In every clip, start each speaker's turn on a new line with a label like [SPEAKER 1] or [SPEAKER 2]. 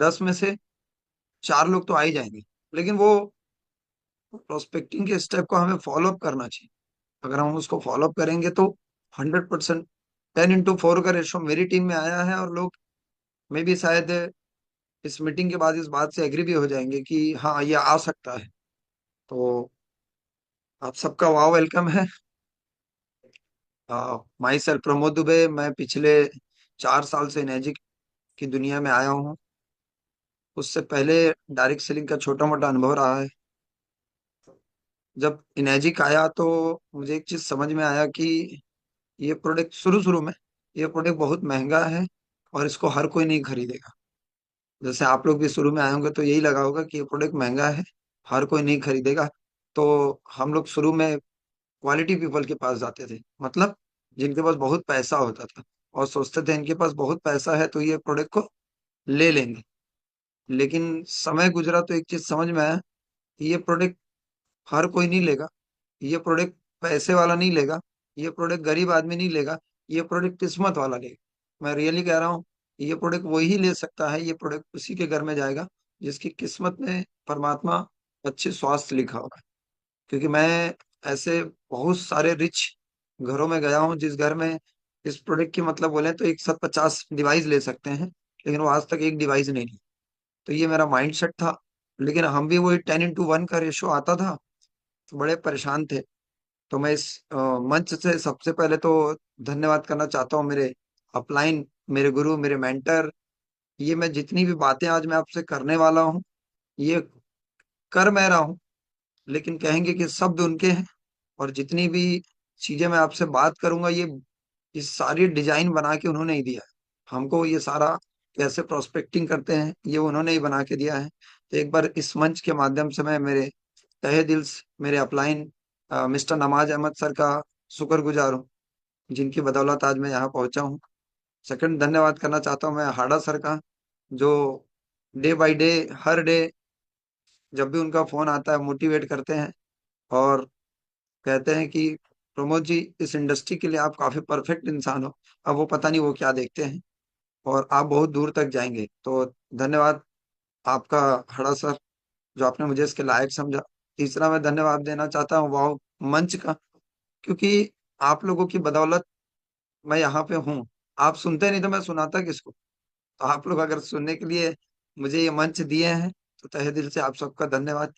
[SPEAKER 1] 10 में से 4 लोग तो आ ही जाएंगे। लेकिन वो प्रोस्पेक्टिंग के स्टेप को हमें फॉलो अप करना चाहिए। अगर हम उसको फॉलो अप करेंगे तो 100%, 10:4 का रेशो मेरी टीम में आया है, और लोग में भी शायद इस मीटिंग के बाद इस बात से एग्री भी हो जाएंगे कि हाँ, ये आ सकता है। तो आप सबका वाह वेलकम है। My self Pramod Dubey. मैं पिछले 4 साल से मैजिक की दुनिया में आया हूँ। उससे पहले डायरेक्ट सेलिंग का छोटा मोटा अनुभव रहा है। जब इनेजिक आया तो मुझे एक चीज समझ में आया कि ये प्रोडक्ट शुरू शुरू में ये प्रोडक्ट बहुत महंगा है, और इसको हर कोई नहीं खरीदेगा। जैसे आप लोग भी शुरू में आए होंगे तो यही लगा होगा कि ये प्रोडक्ट महंगा है, हर कोई नहीं खरीदेगा। तो हम लोग शुरू में क्वालिटी पीपल के पास जाते थे, मतलब जिनके पास बहुत पैसा होता था, और सोचते थे इनके पास बहुत पैसा है तो ये प्रोडक्ट को ले लेंगे। लेकिन समय गुजरा तो एक चीज समझ में आया कि ये प्रोडक्ट हर कोई नहीं लेगा। ये प्रोडक्ट पैसे वाला नहीं लेगा। ये प्रोडक्ट गरीब आदमी नहीं लेगा। ये प्रोडक्ट किस्मत वाला लेगा। मैं रियली कह रहा हूँ, ये प्रोडक्ट वही ले सकता है। ये प्रोडक्ट उसी के घर में जाएगा जिसकी किस्मत में परमात्मा अच्छे स्वास्थ्य लिखा होगा। क्योंकि मैं ऐसे बहुत सारे रिच घरों में गया हूँ जिस घर में इस प्रोडक्ट की मतलब बोले तो 150 डिवाइस ले सकते हैं, लेकिन वो आज तक एक डिवाइस नहीं ली। तो ये मेरा माइंड सेट था। लेकिन हम भी वही 10:1 का रेशो आता था, तो बड़े परेशान थे। तो मैं इस मंच से सबसे पहले तो धन्यवाद करना चाहता हूँ मेरे अपलाइन, मेरे गुरु, मेरे मेंटर। ये मैं जितनी भी बातें आज मैं आपसे करने वाला हूँ, ये कर मैं रहा हूँ, लेकिन कहेंगे कि शब्द उनके हैं। और जितनी भी चीजें मैं आपसे बात करूंगा, ये सारी डिजाइन बना के उन्होंने ही दिया है हमको। ये सारा कैसे प्रोस्पेक्टिंग करते हैं, ये उन्होंने ही बना के दिया है। तो एक बार इस मंच के माध्यम से मैं मेरे तहे दिल से मेरे अपलाइन मिस्टर नमाज अहमद सर का शुक्रगुजार हूँ, जिनकी बदौलत आज मैं यहाँ पहुंचा हूँ। सेकंड, धन्यवाद करना चाहता हूँ मैं हाड़ा सर का, जो day by day, her day जब भी उनका फोन आता है मोटिवेट करते हैं, और कहते हैं कि प्रमोद जी, इस इंडस्ट्री के लिए आप काफी परफेक्ट इंसान हो। अब वो पता नहीं वो क्या देखते हैं, और आप बहुत दूर तक जाएंगे। तो धन्यवाद आपका हड़ा सर, जो आपने मुझे इसके लायक समझा। तीसरा, मैं धन्यवाद देना चाहता हूँ वाह मंच का, क्योंकि आप लोगों की बदौलत मैं यहाँ पे हूँ। आप सुनते नहीं तो मैं सुनाता किसको। तो आप लोग अगर सुनने के लिए मुझे ये मंच दिए हैं, तो तहे दिल से आप सबका धन्यवाद।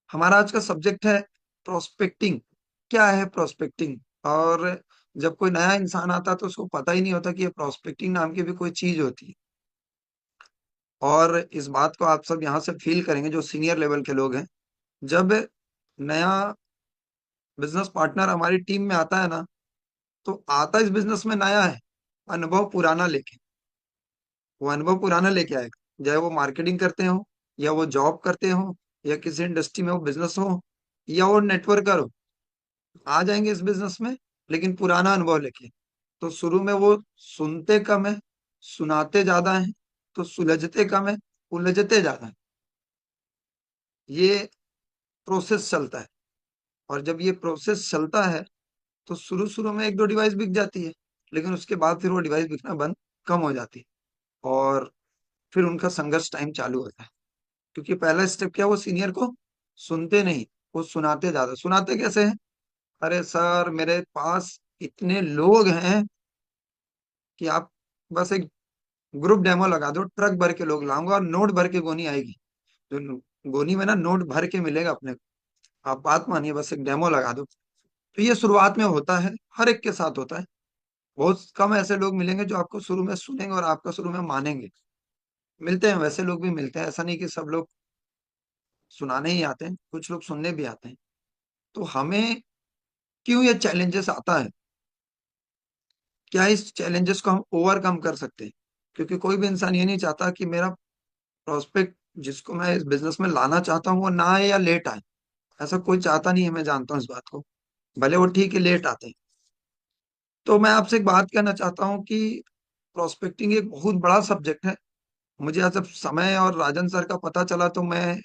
[SPEAKER 1] हमारा आज का सब्जेक्ट है प्रोस्पेक्टिंग। क्या है प्रोस्पेक्टिंग? और जब कोई नया इंसान आता है तो उसको पता ही नहीं होता कि ये प्रोस्पेक्टिंग नाम की भी कोई चीज होती है। और इस बात को आप सब यहाँ से फील करेंगे जो सीनियर लेवल के लोग हैं। जब नया बिजनेस पार्टनर हमारी टीम में आता है ना, तो आता इस बिजनेस में नया है, अनुभव पुराना लेके। वो अनुभव पुराना लेके आएगा, चाहे वो मार्केटिंग करते हो, या वो जॉब करते हो, या किसी इंडस्ट्री में वो बिजनेस हो, या वो नेटवर्कर हो। आ जाएंगे इस बिजनेस में, लेकिन पुराना अनुभव लेके। तो शुरू में वो सुनते कम है, सुनाते ज्यादा है। तो सुलझते कम है, उलझते ज्यादा है। ये प्रोसेस चलता है। और जब ये प्रोसेस चलता है तो शुरू शुरू में एक दो डिवाइस बिक जाती है, लेकिन उसके बाद फिर वो डिवाइस बिकना बंद, कम हो जाती है। और फिर उनका संघर्ष टाइम चालू होता है। क्योंकि पहला स्टेप क्या, वो सीनियर को सुनते नहीं, वो सुनाते ज्यादा। सुनाते कैसे हैं? अरे सर, मेरे पास इतने लोग हैं कि आप बस एक ग्रुप डेमो लगा दो, ट्रक भर के लोग लाऊंगा और नोट भर के गोनी आएगी। जो गोनी में ना नोट भर के मिलेगा अपने को। आप बात मानिए, बस एक डेमो लगा दो। तो ये शुरुआत में होता है, हर एक के साथ होता है। बहुत कम ऐसे लोग मिलेंगे जो आपको शुरू में सुनेंगे और आपका शुरू में मानेंगे। मिलते हैं, वैसे लोग भी मिलते हैं, ऐसा नहीं कि सब लोग सुनाने ही आते हैं, कुछ लोग सुनने भी आते हैं। तो हमें क्यों ये चैलेंजेस आता है? क्या इस चैलेंजेस को हम ओवरकम कर सकते हैं? क्योंकि कोई भी इंसान ये नहीं चाहता कि मेरा प्रोस्पेक्ट, जिसको मैं इस बिजनेस में लाना चाहता हूँ, वो ना आए या लेट आए। ऐसा कोई चाहता नहीं है, मैं जानता हूँ इस बात को। भले वो ठीक है, लेट आते हैं। तो मैं आपसे एक बात कहना चाहता हूँ कि प्रोस्पेक्टिंग एक बहुत बड़ा सब्जेक्ट है। मुझे आज जब समय और राजन सर का पता चला तो मैं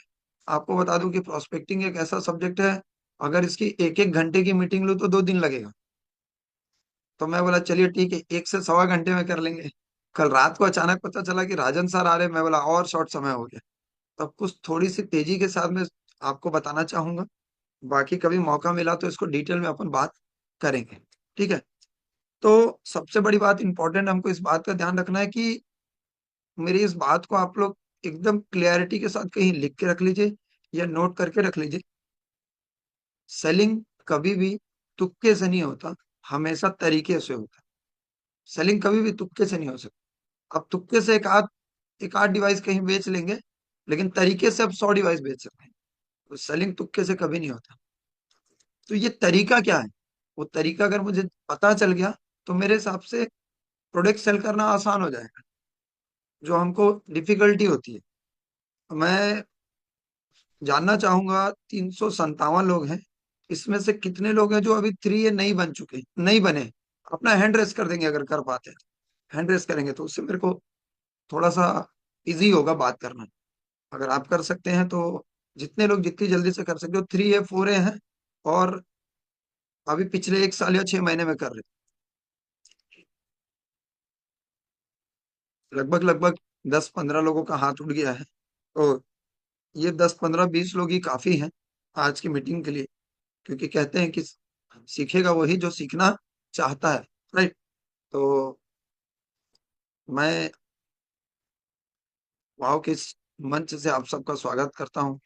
[SPEAKER 1] आपको बता दूं कि प्रोस्पेक्टिंग एक ऐसा सब्जेक्ट है, अगर इसकी एक एक घंटे की मीटिंग लूँ तो 2 दिन लगेगा। तो मैं बोला चलिए ठीक है, 1 से सवा घंटे में कर लेंगे। कल रात को अचानक पता चला कि राजन सर आ रहे, मैं बोला और शॉर्ट समय हो गया। तब कुछ थोड़ी सी तेजी के साथ मैं आपको बताना चाहूंगा। बाकी कभी मौका मिला तो इसको डिटेल में अपन बात करेंगे। ठीक है। तो सबसे बड़ी बात इंपॉर्टेंट, हमको इस बात का ध्यान रखना है कि मेरी इस बात को आप लोग एकदम क्लियरिटी के साथ कहीं लिख के रख लीजिए या नोट करके रख लीजिए। सेलिंग कभी भी तुक्के से नहीं होता, हमेशा तरीके से होता है। सेलिंग कभी भी तुक्के से नहीं हो सकती। अब तुक्के से एक आध डिवाइस कहीं बेच लेंगे, लेकिन तरीके से अब 100 डिवाइस बेच सकते हैं। तो सेलिंग तुक्के से कभी नहीं होता। तो ये तरीका क्या है, वो तरीका अगर मुझे पता चल गया तो मेरे हिसाब से प्रोडक्ट सेल करना आसान हो जाएगा। जो हमको डिफिकल्टी होती है, मैं जानना चाहूंगा 357 लोग हैं, इसमें से कितने लोग हैं जो अभी 3 ए नहीं बन चुके, नहीं बने। अपना हैंड रेस कर देंगे अगर कर पाते हैं। हैंड रेस करेंगे तो उससे मेरे को थोड़ा सा इजी होगा बात करना। अगर आप कर सकते हैं तो जितने लोग जितनी जल्दी से कर सकते हो, 3 ए 4 ए हैं और अभी पिछले 1 साल या 6 महीने में कर रहे हैं। लगभग लगभग 10-15 लोगों का हाथ उठ गया है। तो ये 10-15-20 लोग ही काफी हैं आज की मीटिंग के लिए, क्योंकि कहते हैं कि सीखेगा वही जो सीखना चाहता है। राइट। तो मैं वाव के इस मंच से आप सबका स्वागत करता हूँ।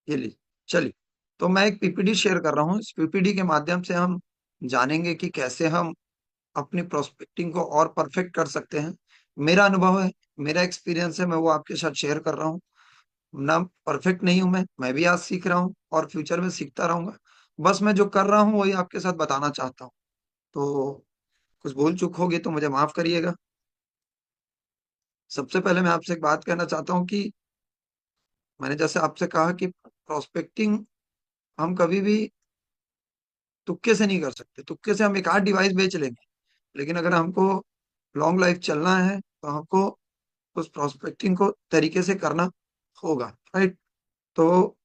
[SPEAKER 1] ये ली, चलिए। तो मैं एक पीपीटी शेयर कर रहा हूँ। इस पीपीटी के माध्यम से हम जानेंगे कि कैसे हम अपनी प्रोस्पेक्टिंग को और परफेक्ट कर सकते हैं। मेरा अनुभव है, मेरा एक्सपीरियंस है, मैं वो आपके साथ शेयर कर रहा हूँ। ना परफेक्ट नहीं हूं, मैं भी आज सीख रहा हूँ और फ्यूचर में सीखता रहूंगा। बस मैं जो कर रहा हूँ वही आपके साथ बताना चाहता हूँ। तो कुछ भूल चूक होगी तो मुझे माफ करिएगा। सबसे पहले मैं आपसे एक बात कहना चाहता हूँ कि मैंने जैसे आपसे कहा कि प्रोस्पेक्टिंग हम कभी भी तुक्के से नहीं कर सकते। तुक्के से हम एक आध डिवाइस बेच लेंगे, लेकिन अगर हमको लॉन्ग लाइफ चलना है तो हमको उस प्रोस्पेक्टिंग को तरीके से करना होगा। राइट। तो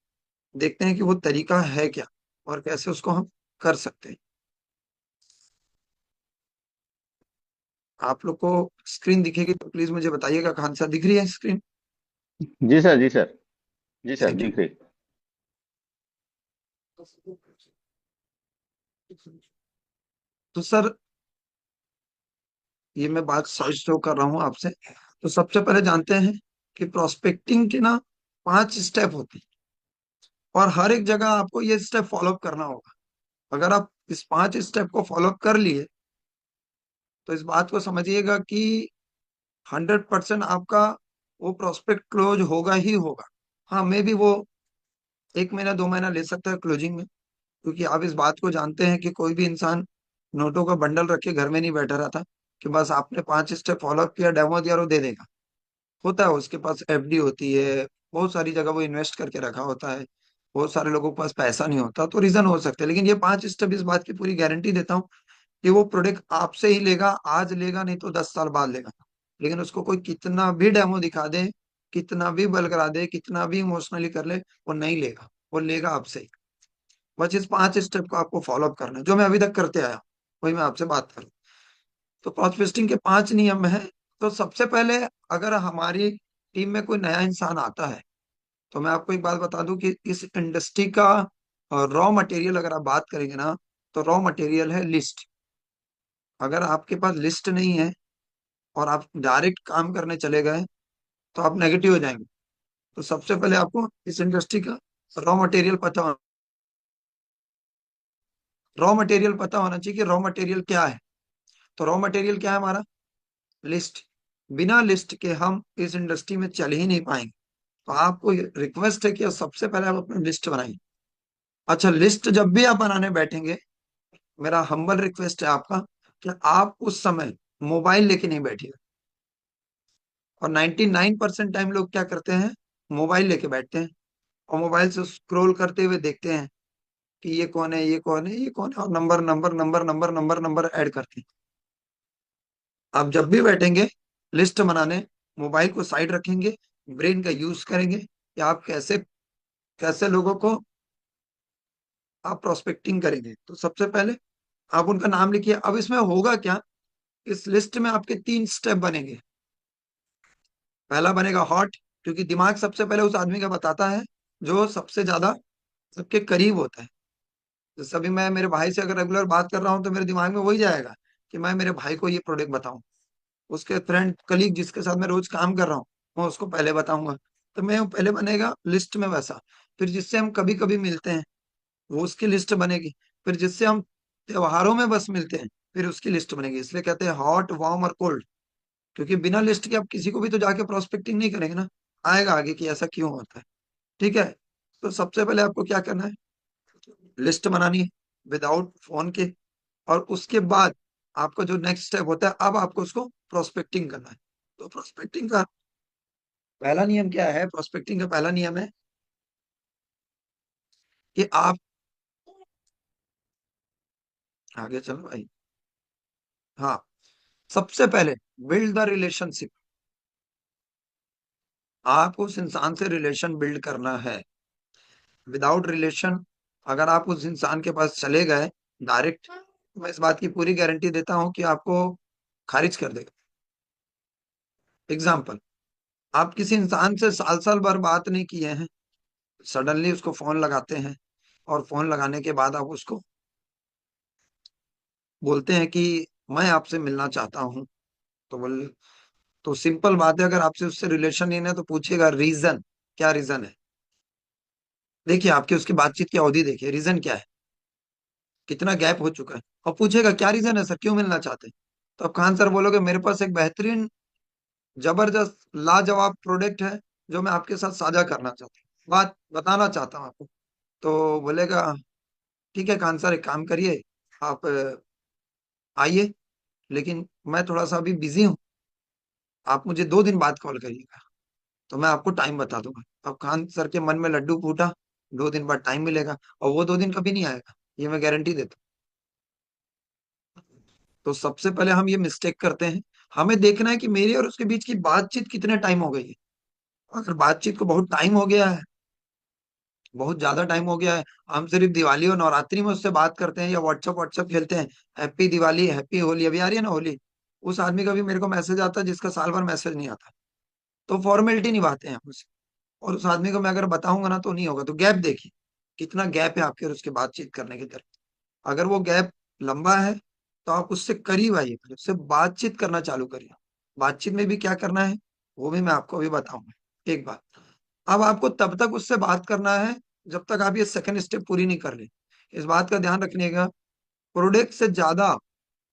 [SPEAKER 1] देखते हैं कि वो तरीका है क्या और कैसे उसको हम कर सकते हैं। आप लोग को स्क्रीन दिखेगी तो प्लीज मुझे बताइएगा। कहाँ सा दिख रही है स्क्रीन?
[SPEAKER 2] जी सर, जी सर, जी सर,
[SPEAKER 1] थैंक यू।
[SPEAKER 2] दिख रही।
[SPEAKER 1] तो सर, ये मैं बात सच शो कर रहा हूँ आपसे। तो सबसे पहले जानते हैं कि प्रोस्पेक्टिंग के ना 5 स्टेप होते हैं और हर एक जगह आपको ये स्टेप फॉलो करना होगा। अगर आप इस 5 स्टेप को फॉलो कर लिए तो इस बात को समझिएगा कि 100% आपका वो प्रोस्पेक्ट क्लोज होगा ही होगा। हाँ, मे भी वो 1 महीना 2 महीना ले सकता है क्लोजिंग में, क्योंकि आप इस बात को जानते हैं कि कोई भी इंसान नोटों का बंडल रख के घर में नहीं बैठा रहता कि बस आपने 5 स्टेप फॉलो किया, डेमो दिया और वो दे देगा। होता है उसके पास एफडी होती है, बहुत सारी जगह वो इन्वेस्ट करके रखा होता है। बहुत सारे लोगों के पास पैसा नहीं होता, तो रीजन हो सकते हैं। लेकिन ये 5 स्टेप इस बात की पूरी गारंटी देता हूँ कि वो प्रोडक्ट आपसे ही लेगा, आज लेगा नहीं तो 10 साल बाद लेगा। लेकिन उसको कोई कितना भी डेमो दिखा दे, कितना भी बल करा दे, कितना भी इमोशनली कर ले, वो नहीं लेगा। वो लेगा आपसे ही। बस इस 5 स्टेप को आपको फॉलो अप करना है, जो मैं अभी तक करते आया हूं, वही मैं आपसे बात करूं। तो प्रोस्पेक्टिंग के 5 नियम हैं। तो सबसे पहले, अगर हमारी टीम में कोई नया इंसान आता है तो मैं आपको एक बात बता दूं कि इस इंडस्ट्री का रॉ मटेरियल अगर आप बात करेंगे ना, तो रॉ मटेरियल है लिस्ट। अगर आपके पास लिस्ट नहीं है और आप डायरेक्ट काम करने चले गए तो आप नेगेटिव हो जाएंगे। तो सबसे पहले आपको इस इंडस्ट्री का रॉ मटेरियल पता होना चाहिए कि रॉ मटेरियल क्या है। तो रॉ मटेरियल क्या है हमारा? लिस्ट। बिना लिस्ट के हम इस इंडस्ट्री में चल ही नहीं पाएंगे। तो आपको रिक्वेस्ट है कि सबसे पहले आप अपनी लिस्ट बनाइए। अच्छा, लिस्ट जब भी आप बनाने बैठेंगे, मेरा हम्बल रिक्वेस्ट है आपका कि आप उस समय मोबाइल लेके नहीं बैठिए। और 99% टाइम लोग क्या करते हैं, मोबाइल लेके बैठते हैं और मोबाइल से स्क्रॉल करते हुए देखते हैं कि ये कौन है, ये कौन है, ये कौन है, और number number number number number number add करते हैं। आप जब भी बैठेंगे लिस्ट बनाने, मोबाइल को साइड रखेंगे, ब्रेन का यूज करेंगे कि आप कैसे कैसे लोगों को आप प्रोस्पेक्टिंग करेंगे तो सबसे पहले आप उनका नाम लिखिए। अब इसमें होगा क्या, इस लिस्ट में आपके 3 स्टेप बनेंगे। पहला बनेगा हॉट, क्योंकि दिमाग सबसे पहले उस आदमी का बताता है जो सबसे ज्यादा सबके करीब होता है। जैसे अभी मैं मेरे भाई से अगर रेगुलर बात कर रहा हूँ तो मेरे दिमाग में वही जाएगा कि मैं मेरे भाई को ये प्रोडक्ट बताऊं। उसके फ्रेंड कलीग जिसके साथ मैं रोज काम कर रहा हूँ, मैं उसको पहले बताऊंगा। तो मैं पहले बनेगा लिस्ट में वैसा। फिर जिससे हम कभी कभी मिलते हैं, वो उसकी लिस्ट बनेगी। फिर जिससे हम त्योहारों में बस मिलते हैं, फिर उसकी लिस्ट बनेगी। इसलिए कहते हैं हॉट, वार्म और कोल्ड। क्योंकि बिना लिस्ट के आप किसी को भी तो जाके प्रोस्पेक्टिंग नहीं करेंगे ना। आएगा आगे कि ऐसा क्यों होता है। ठीक है। तो सबसे पहले आपको क्या करना है, लिस्ट बनानी है विदाउट फोन के। और उसके बाद आपका जो नेक्स्ट स्टेप होता है, अब आपको उसको प्रोस्पेक्टिंग करना है। तो प्रोस्पेक्टिंग का पहला नियम क्या है, प्रोस्पेक्टिंग का पहला नियम है कि आप, आगे चलो भाई। हाँ, सबसे पहले बिल्ड द रिलेशनशिप। आपको उस इंसान से रिलेशन बिल्ड करना है। विदाउट रिलेशन अगर आप उस इंसान के पास चले गए डायरेक्ट, मैं इस बात की पूरी गारंटी देता हूं कि आपको खारिज कर देगा। एग्जाम्पल, आप किसी इंसान से साल साल भर बात नहीं किए हैं, सडनली उसको फोन लगाते हैं, और फोन लगाने के बाद आप उसको बोलते हैं कि मैं आपसे मिलना चाहता हूं। तो बोल, तो सिंपल बात है, अगर आपसे उससे रिलेशन नहीं है तो पूछिएगा रीजन, क्या रीजन है। देखिए आपकी उसकी बातचीत की अवधि देखिए, रीजन क्या है, कितना गैप हो चुका है। और पूछेगा क्या रीजन है सर, क्यों मिलना चाहते हैं। तो आप खान सर बोलोगे मेरे पास एक बेहतरीन, जबरदस्त, लाजवाब प्रोडक्ट है जो मैं आपके साथ साझा करना चाहता हूँ, बात बताना चाहता हूँ आपको। तो बोलेगा ठीक है खान सर, एक काम करिए, आप आइए, लेकिन मैं थोड़ा सा अभी बिजी हूँ, आप मुझे 2 दिन बाद कॉल करिएगा, तो मैं आपको टाइम बता दूंगा। अब खान सर के मन में लड्डू फूटा, 2 दिन बाद टाइम मिलेगा, और वो 2 दिन कभी नहीं आएगा, ये मैं गारंटी देता हूँ। तो सबसे पहले हम ये मिस्टेक करते हैं। हमें देखना है कि मेरी और उसके बीच की बातचीत कितने टाइम हो गई है। अगर बातचीत को बहुत टाइम हो गया है, बहुत ज्यादा टाइम हो गया है, हम सिर्फ दिवाली और नवरात्रि में उससे बात करते हैं या व्हाट्सअप व्हाट्सअप खेलते हैं, हैप्पी दिवाली, हैप्पी होली, अभी आ रही है ना होली, उस आदमी का भी मेरे को मैसेज आता है जिसका साल भर मैसेज नहीं आता। तो फॉर्मेलिटी निभाते हैं हम उसे। और उस आदमी को मैं अगर बताऊंगा ना तो नहीं होगा। तो गैप देखिए, कितना गैप है आपके और उसके बातचीत करने की तरफ। अगर वो गैप लंबा है तो आप उससे करीब आइए, फिर उससे बातचीत करना चालू करिए। बातचीत में भी क्या करना है वो भी मैं आपको अभी बताऊंगा। एक बात, अब आपको तब तक उससे बात करना है जब तक आप ये सेकंड स्टेप पूरी नहीं कर ले। इस बात का ध्यान रखिएगा, प्रोडक्ट से ज्यादा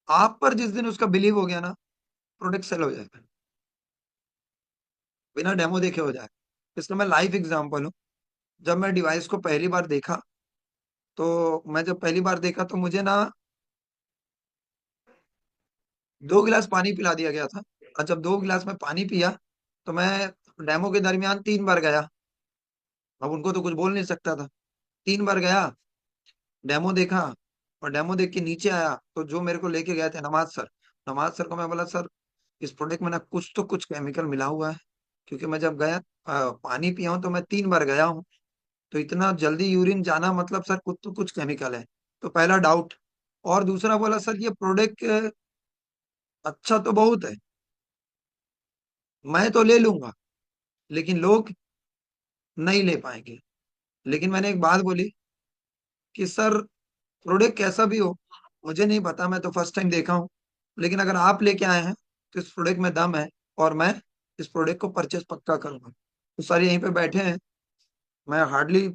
[SPEAKER 1] आप पर जिस दिन उसका बिलीव हो गया ना, प्रोडक्ट सेल हो जाएगा, बिना डेमो देखे हो जाएगा। इसका मैं लाइव एग्जांपल हूँ। जब मैं डिवाइस को पहली बार देखा, तो मैं जब पहली बार देखा तो मुझे ना 2 गिलास पानी पिला दिया गया था। और जब 2 गिलास में पानी पिया, तो मैं डेमो के दरमियान 3 बार गया। अब उनको तो कुछ बोल नहीं सकता था। 3 बार गया, डेमो देखा, और डेमो देख के नीचे आया तो जो मेरे को लेके गए थे नमाज सर, नमाज सर को मैं बोला सर, इस प्रोडक्ट में ना कुछ तो कुछ केमिकल मिला हुआ है। क्योंकि मैं जब गया पानी पिया हूँ तो मैं 3 बार गया हूँ, तो इतना जल्दी यूरिन जाना मतलब सर कुछ तो कुछ केमिकल है। तो पहला डाउट। और दूसरा बोला सर ये प्रोडक्ट अच्छा तो बहुत है, मैं तो ले लूंगा, लेकिन लोग नहीं ले पाएंगे। लेकिन मैंने एक बात बोली कि सर प्रोडक्ट कैसा भी हो मुझे नहीं पता, मैं तो फर्स्ट टाइम देखा हूँ, लेकिन अगर आप लेके आए हैं तो इस प्रोडक्ट में दम है, और मैं इस प्रोडक्ट को परचेज पक्का करूंगा। तो सर यहीं पे बैठे हैं, मैं हार्डली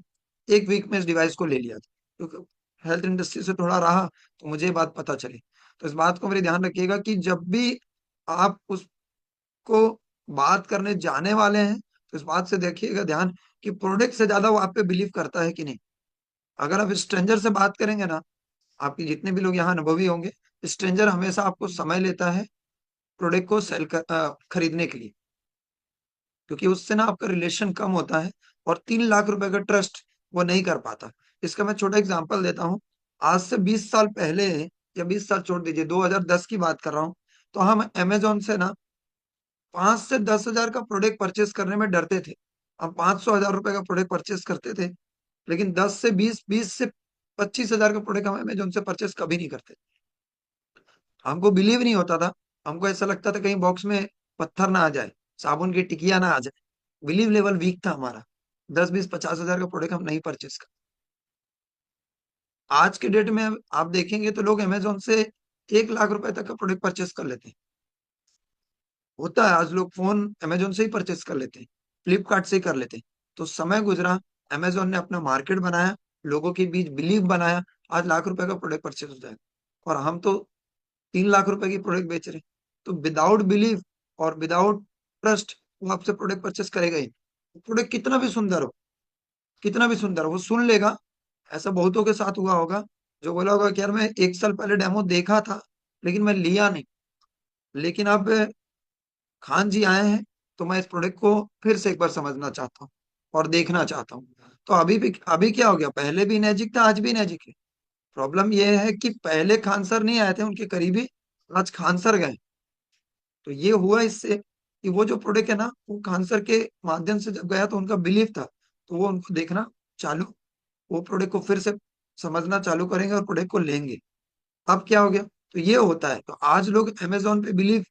[SPEAKER 1] एक वीक में इस डिवाइस को ले लिया था, क्योंकि हेल्थ इंडस्ट्री से थोड़ा रहा तो मुझे ये बात पता चली। तो इस बात को मेरे ध्यान रखिएगा कि जब भी आप उसको बात करने जाने वाले हैं, तो इस बात से देखिएगा ध्यान कि प्रोडक्ट से ज्यादा वो आप पे बिलीव करता है कि नहीं। अगर आप स्ट्रेंजर से बात करेंगे ना, आपके जितने भी लोग यहाँ अनुभवी होंगे, स्ट्रेंजर हमेशा आपको समय लेता है प्रोडक्ट को खरीदने के लिए, क्योंकि उससे ना आपका रिलेशन कम होता है, और 3 लाख रुपए का ट्रस्ट वो नहीं कर पाता। इसका मैं छोटा एग्जांपल देता हूँ। आज से 20 साल पहले, या 20 साल छोड़ दीजिए, 2010 की बात कर रहा हूँ, तो हम अमेजोन से ना 5 से 10 हजार का प्रोडक्ट परचेस करने में डरते थे। हम 500 हजार रुपए का प्रोडक्ट परचेस करते थे, लेकिन 10 से 20, 20 से 25,000 का प्रोडक्ट हम अमेजोन से परचेस कभी नहीं करते। हमको बिलीव नहीं होता था। हमको ऐसा लगता था कहीं बॉक्स में पत्थर ना आ जाए, साबुन की टिकिया ना आ जाए। बिलीव लेवल वीक था हमारा। 10, 20, 50,000 का प्रोडक्ट हम नहीं परचेस कर। आज के डेट में आप देखेंगे तो लोग अमेजोन से 1 लाख रुपए तक का प्रोडक्ट परचेस कर लेते हैं। होता है, आज लोग फोन अमेजोन से ही परचेस कर लेते हैं, फ्लिपकार्ट से ही कर लेते हैं। तो समय गुजरा, अमेजोन ने अपना मार्केट बनाया, लोगों के बीच बिलीव बनाया। आज लाख रुपए का प्रोडक्ट परचेस हो जाएगा और हम तो 3 लाख रुपए की प्रोडक्ट बेच रहे हैं। तो विदाउट बिलीव और विदाउट ट्रस्ट वो आपसे प्रोडक्ट परचेस करेगा ही। प्रोडक्ट कितना भी सुंदर हो, कितना भी सुंदर हो, वो सुन लेगा। ऐसा बहुतों के साथ हुआ होगा, जो बोला होगा कि यार मैं 1 साल पहले डेमो देखा था लेकिन मैं लिया नहीं, लेकिन अब खान जी आए हैं तो मैं इस प्रोडक्ट को फिर से एक बार समझना चाहता हूँ और देखना चाहता हूँ। तो अभी क्या हो गया, पहले भी नैजिक था, आज भी नैजिक है। प्रॉब्लम ये है कि पहले खान सर नहीं आए थे उनके करीबी, आज खान सर गए। तो ये हुआ इससे कि वो जो प्रोडक्ट है ना, वो खान सर के माध्यम से जब गया तो उनका बिलीफ था, तो वो उनको देखना चालू, वो प्रोडक्ट को फिर से समझना चालू करेंगे और प्रोडक्ट को लेंगे। अब क्या हो गया, तो ये होता है। तो आज लोग अमेजोन पे बिलीव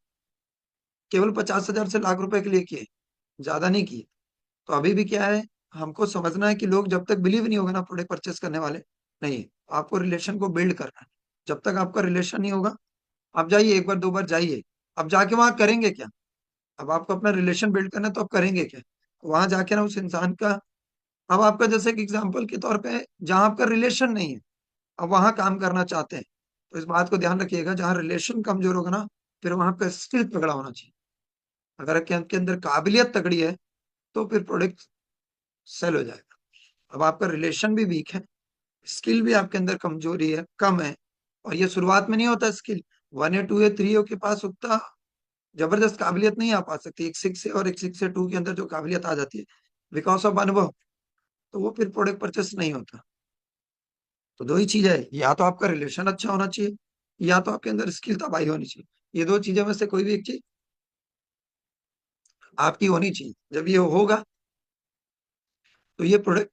[SPEAKER 1] केवल 50,000 से लाख रुपए के लिए किए, ज्यादा नहीं किए। तो अभी भी क्या है, हमको समझना है कि लोग जब तक बिलीव नहीं होगा ना प्रोडक्ट परचेस करने वाले, नहीं। आपको रिलेशन को बिल्ड करना है। जब तक आपका रिलेशन नहीं होगा, आप जाइए, एक बार दो बार जाइए। अब जाके वहां करेंगे क्या? अब आपको अपना रिलेशन बिल्ड करना है तो आप करेंगे क्या? वहां जाके ना उस इंसान का, अब आपका जैसे कि एग्जाम्पल के तौर पे, जहां आपका रिलेशन नहीं है, अब वहां काम करना चाहते हैं, तो इस बात को ध्यान रखिएगा, जहां रिलेशन कमजोर होगा ना, फिर वहां आपका स्किल तगड़ा होना चाहिए। अगर आपके अंदर काबिलियत तगड़ी है तो फिर प्रोडक्ट सेल हो जाएगा। अब आपका रिलेशन भी वीक है, स्किल भी आपके अंदर कमजोरी है, कम है, और ये शुरुआत में नहीं होता स्किल। 1 या 2 या 3 के पास उतना जबरदस्त काबिलियत नहीं आ पा सकती। एक 6 से और एक 6 से 2 के अंदर जो काबिलियत आ जाती है बिकॉज ऑफ अनुभव, तो वो फिर प्रोडक्ट परचेस नहीं होता। तो दो ही चीज है, या तो आपका रिलेशन अच्छा होना चाहिए, या तो आपके अंदर स्किल तबाही होनी चाहिए। ये दो चीजों में से कोई भी एक चीज आपकी होनी चाहिए। जब ये होगा तो ये प्रोडक्ट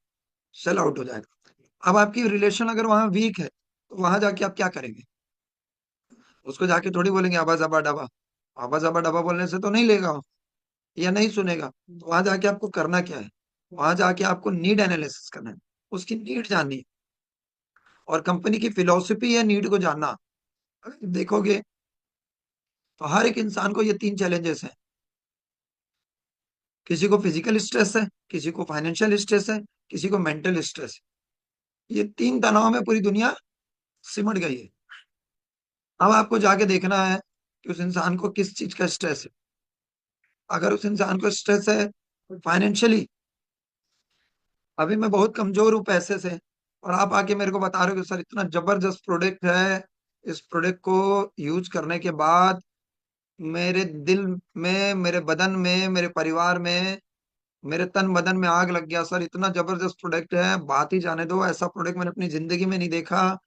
[SPEAKER 1] सेल आउट हो जाएगा। अब आपकी रिलेशन अगर वहां वीक है तो वहां जाके आप क्या करेंगे? उसको जाके थोड़ी बोलेंगे आबा जबा डबा। आबा जबा डबा बोलने से तो नहीं लेगा वो, या नहीं सुनेगा। तो वहां जाके आपको करना क्या है? वहां जाके आपको नीड एनालिसिस करना है, उसकी नीड जाननी है, और कंपनी की फिलोसफी है नीड को जानना। अगर देखोगे तो हर एक इंसान को ये 3 चैलेंजेस हैं। किसी को फिजिकल स्ट्रेस है, किसी को फाइनेंशियल स्ट्रेस है, किसी को मेंटल स्ट्रेस है। ये 3 तनाव में पूरी दुनिया सिमट गई है। अब आपको जाके देखना है कि उस इंसान को किस चीज का स्ट्रेस है। अगर उस इंसान को स्ट्रेस है फाइनेंशियली, अभी मैं बहुत कमजोर हूँ पैसे से, और आप आके मेरे को बता रहे हो कि सर इतना जबरदस्त प्रोडक्ट है, इस प्रोडक्ट को यूज करने के बाद मेरे दिल में, मेरे बदन में, मेरे परिवार में, मेरे तन बदन में आग लग गया। सर इतना जबरदस्त प्रोडक्ट है, बात ही जाने दो, ऐसा प्रोडक्ट मैंने अपनी जिंदगी में नहीं देखा।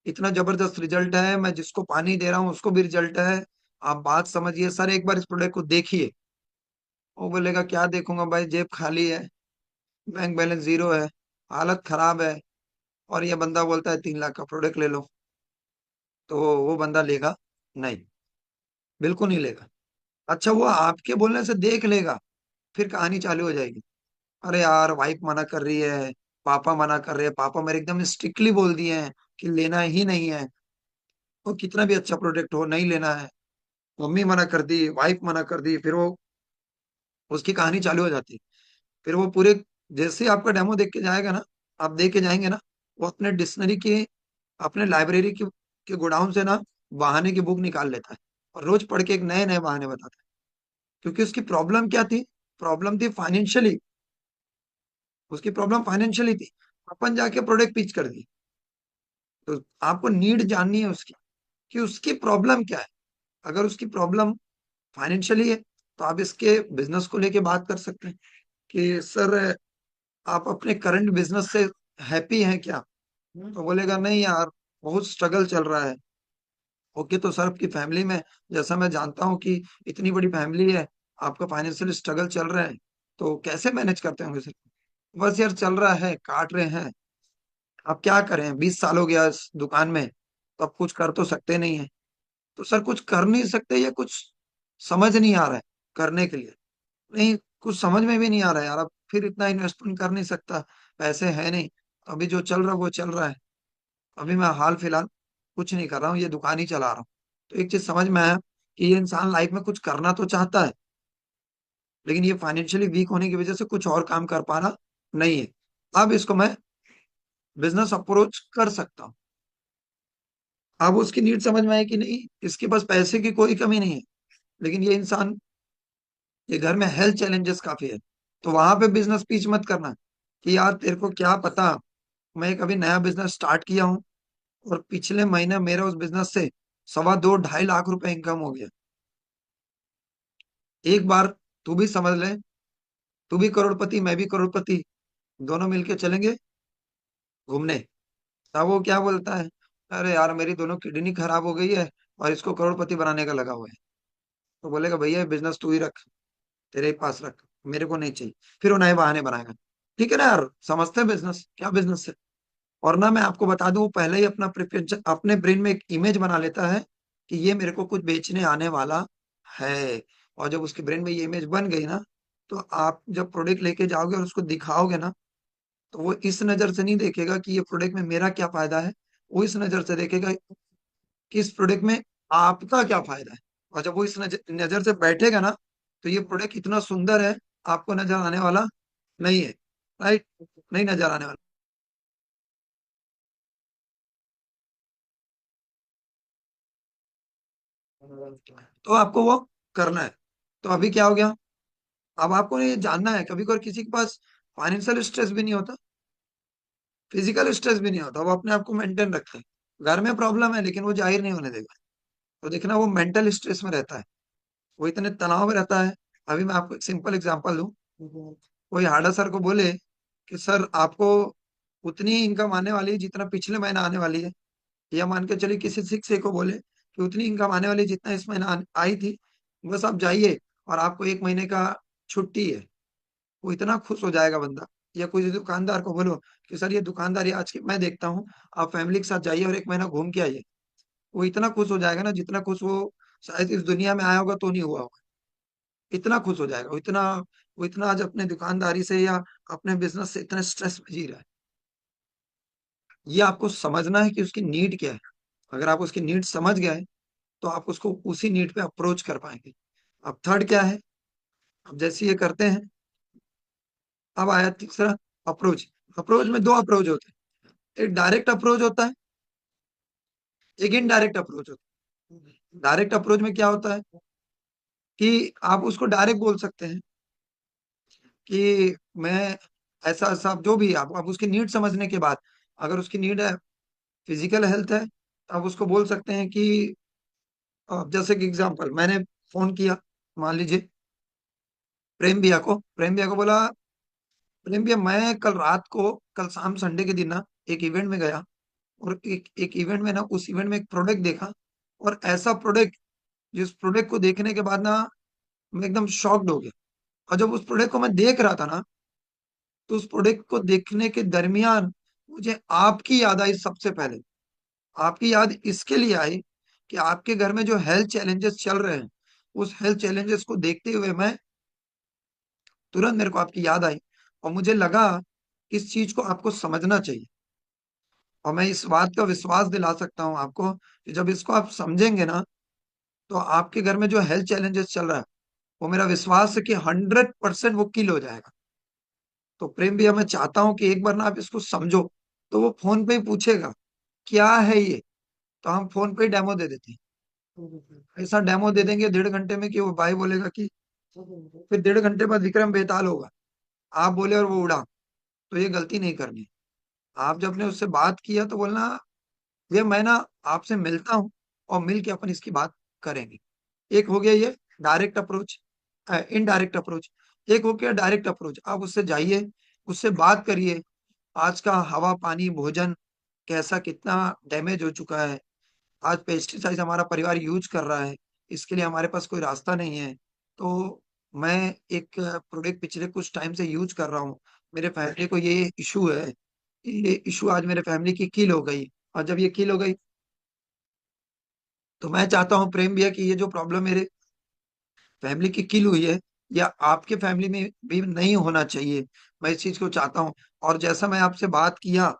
[SPEAKER 1] इतना जबरदस्त रिजल्ट है, मैं जिसको पानी दे रहा हूँ उसको भी रिजल्ट है। आप बात समझिए सर, एक बार इस प्रोडक्ट को देखिए। वो बोलेगा क्या देखूंगा भाई, जेब खाली है, बैंक बैलेंस जीरो है, हालत खराब है, और ये बंदा बोलता है 3 लाख का प्रोडक्ट ले लो। तो वो बंदा लेगा नहीं, बिल्कुल नहीं लेगा। अच्छा, वो आपके बोलने से देख लेगा, फिर कहानी चालू हो जाएगी। अरे यार वाइफ मना कर रही है, पापा मना कर रहे हैं, पापा मेरे एकदम स्ट्रिक्टली बोल दिए हैं कि लेना ही नहीं है। वो कितना भी अच्छा प्रोडक्ट हो, नहीं लेना है। मम्मी मना कर दी, वाइफ मना कर दी, फिर वो उसकी कहानी चालू हो जाती है। फिर वो पूरे, जैसे ही आपका डेमो देख के जाएगा ना, आप देख के जाएंगे ना, वो अपने डिक्शनरी के, अपने लाइब्रेरी के गोडाउन से ना बहाने की बुक निकाल लेता है, और रोज पढ़ के एक नए नए बहाने बताता है। क्योंकि उसकी प्रॉब्लम क्या थी? प्रॉब्लम थी फाइनेंशियली। उसकी प्रॉब्लम फाइनेंशियली थी, अपन जाके प्रोडक्ट पिच कर दी। तो आपको नीड जाननी है उसकी, कि उसकी प्रॉब्लम क्या है। अगर उसकी प्रॉब्लम फाइनेंशियली है तो आप इसके बिजनेस को लेके बात कर सकते हैं कि सर आप अपने करंट बिजनेस से हैप्पी हैं क्या? तो बोलेगा नहीं यार, बहुत स्ट्रगल चल रहा है। ओके, तो सर आपकी फैमिली में, जैसा मैं जानता हूँ कि इतनी बड़ी फैमिली है, आपका फाइनेंशियल स्ट्रगल चल रहा है, तो कैसे मैनेज करते होंगे सर? बस यार चल रहा है, काट रहे हैं। अब क्या करें, 20 साल हो गया इस दुकान में, तो अब कुछ कर तो सकते नहीं है। तो सर कुछ कर नहीं सकते, या कुछ समझ नहीं आ रहा है करने के लिए। नहीं, कुछ समझ में भी नहीं आ रहा है यार, अब फिर इतना इन्वेस्टमेंट कर नहीं सकता, पैसे है नहीं। अभी जो चल रहा है वो चल रहा है। अभी मैं हाल फिलहाल कुछ नहीं कर रहा हूँ, ये दुकान ही चला रहा हूँ। तो एक चीज समझ में आया कि ये इंसान लाइफ में कुछ करना तो चाहता है, लेकिन ये फाइनेंशियली वीक होने की वजह से कुछ और काम कर पा रहा नहीं है। अब इसको मैं बिजनेस अप्रोच कर सकता हूँ। अब उसकी नीड समझ में आए कि नहीं, इसके पास पैसे की कोई कमी नहीं है, लेकिन ये इंसान, ये घर में हेल्थ चैलेंजेस काफी है। तो वहां पे बिजनेस पिच मत करना कि यार तेरे को क्या पता, मैं एक अभी नया बिजनेस स्टार्ट किया हूँ और पिछले महीने मेरा उस बिजनेस से 2.25 2.5 लाख रुपए इनकम हो गया। एक बार तू भी समझ ले, तू भी करोड़पति मैं भी करोड़पति, दोनों मिलके चलेंगे घूमने। तब वो क्या बोलता है, अरे यार मेरी दोनों किडनी खराब हो गई है और इसको करोड़पति बनाने का लगा हुआ है। तो बोलेगा भैया बिजनेस तू ही रख, तेरे ही पास रख, मेरे को नहीं चाहिए। फिर वो नए बहाने बनाएगा। ठीक है ना यार, समझते हैं बिजनेस क्या बिजनेस है। और ना मैं आपको बता दूं, वो पहले ही अपना प्रिफरेंस अपने ब्रेन में एक इमेज बना लेता है कि ये मेरे को कुछ बेचने आने वाला है। और जब उसके ब्रेन में ये इमेज बन गई ना, तो आप जब प्रोडक्ट लेके जाओगे और उसको दिखाओगे ना, तो वो इस नजर से नहीं देखेगा कि ये प्रोडक्ट में मेरा क्या फायदा है। वो इस नजर से देखेगा कि इस प्रोडक्ट में आपका क्या फायदा है। और जब वो इस नजर से बैठेगा ना, तो ये प्रोडक्ट इतना सुंदर है, आपको नजर आने वाला नहीं है। राइट, नहीं नजर आने वाला। तो आपको वो करना है। तो अभी क्या हो गया, अब आपको ये जानना है, कभी कभी किसी के पास फाइनेंशियल स्ट्रेस भी नहीं होता, फिजिकल स्ट्रेस भी नहीं होता, वो अपने आप को मेंटेन रखता है। घर में प्रॉब्लम है लेकिन वो जाहिर नहीं होने देगा। तो देखना, वो मेंटल स्ट्रेस में रहता है, वो इतने तनाव में रहता है। अभी मैं आपको एक सिंपल एग्जांपल दूं। कोई हार्डा सर को बोले कि सर आपको उतनी इनकम आने वाली है जितना पिछले महीना आने वाली है, या मान के चलिए किसी शिक्षक को बोले कि उतनी इनकम आने वाली है जितना इस महीना आई थी, बस आप जाइए और आपको 1 महीने का छुट्टी है। वो इतना खुश हो जाएगा बंदा। या कोई दुकानदार को बोलो कि सर ये दुकानदारी आज की मैं देखता हूँ, आप फैमिली के साथ जाइए और 1 महीना घूम के आइए। वो इतना खुश हो जाएगा ना, जितना खुश वो शायद इस दुनिया में आया होगा तो नहीं हुआ होगा। इतना खुश हो जाएगा, वो इतना आज अपने दुकानदारी से या अपने बिजनेस से इतना स्ट्रेस में जी रहा है। ये आपको समझना है कि उसकी नीड क्या है। अगर आप उसकी नीड समझ गए, तो आप उसको उसी नीड पे अप्रोच कर पाएंगे। अब थर्ड क्या है, अब जैसे ये करते हैं, अब आया तीसरा, अप्रोच। अप्रोच में दो अप्रोच होते हैं, एक डायरेक्ट अप्रोच होता है, एक इनडायरेक्ट अप्रोच होता है। डायरेक्ट अप्रोच में क्या होता है कि आप उसको डायरेक्ट बोल सकते हैं कि मैं ऐसा ऐसा, जो भी आप उसकी नीड समझने के बाद, अगर उसकी नीड है फिजिकल हेल्थ है, आप उसको बोल सकते हैं कि जैसे कि एग्जांपल मैंने फोन किया, मान लीजिए प्रेम भैया को बोला, प्रेम भैया मैं कल रात को, कल शाम संडे के दिन ना एक इवेंट में गया, और एक एक इवेंट में ना, उस इवेंट में एक प्रोडक्ट देखा, और ऐसा प्रोडक्ट, जिस प्रोडक्ट को देखने के बाद ना मैं एकदम शॉक्ड हो गया। और जब उस प्रोडक्ट को मैं देख रहा था ना, तो उस प्रोडक्ट को देखने के दरमियान मुझे आपकी याद आई सबसे पहले। आपकी याद इसके लिए आई कि आपके घर में जो हेल्थ चैलेंजेस चल रहे हैं, उस हेल्थ चैलेंजेस को देखते हुए मैं तुरंत, मेरे को आपकी याद आई, और मुझे लगा इस चीज को आपको समझना चाहिए। और मैं इस बात का विश्वास दिला सकता हूँ आपको कि जब इसको आप समझेंगे ना, तो आपके घर में जो हेल्थ चैलेंजेस चल रहा है, वो मेरा विश्वास है कि 100% वो किल हो जाएगा। तो प्रेम भैया, मैं चाहता हूँ कि एक बार ना आप इसको समझो। तो वो फोन पे ही पूछेगा क्या है ये, तो हम फोन पे ही डेमो दे देते हैं। ऐसा डेमो दे देंगे 1.5 घंटे में कि वो भाई बोलेगा कि, फिर 1.5 घंटे बाद विक्रम बेताल होगा, आप बोले और वो उड़ा। तो ये गलती नहीं करनी। आप जब ने उससे बात किया तो बोलना, ये मैं ना आपसे मिलता हूँ और मिल के अपन इसकी बात करेंगे। एक हो गया ये डायरेक्ट अप्रोच, इनडायरेक्ट अप्रोच। एक हो गया डायरेक्ट अप्रोच, आप उससे जाइए, उससे बात करिए, आज का हवा पानी भोजन कैसा, कितना डैमेज हो चुका है, आज पेस्टिसाइड हमारा परिवार यूज कर रहा है, इसके लिए हमारे पास कोई रास्ता नहीं है। तो मैं एक प्रोडक्ट पिछले कुछ टाइम से यूज कर रहा हूँ, मेरे फैमिली को ये इशू है, ये इशू आज मेरे फैमिली की किल हो गई। और जब ये किल हो गई, तो मैं चाहता हूँ प्रेम भैया कि ये जो प्रॉब्लम मेरे फैमिली की किल हुई है, या आपके फैमिली में भी नहीं होना चाहिए। मैं इस चीज को चाहता हूँ। और जैसा मैं आपसे बात किया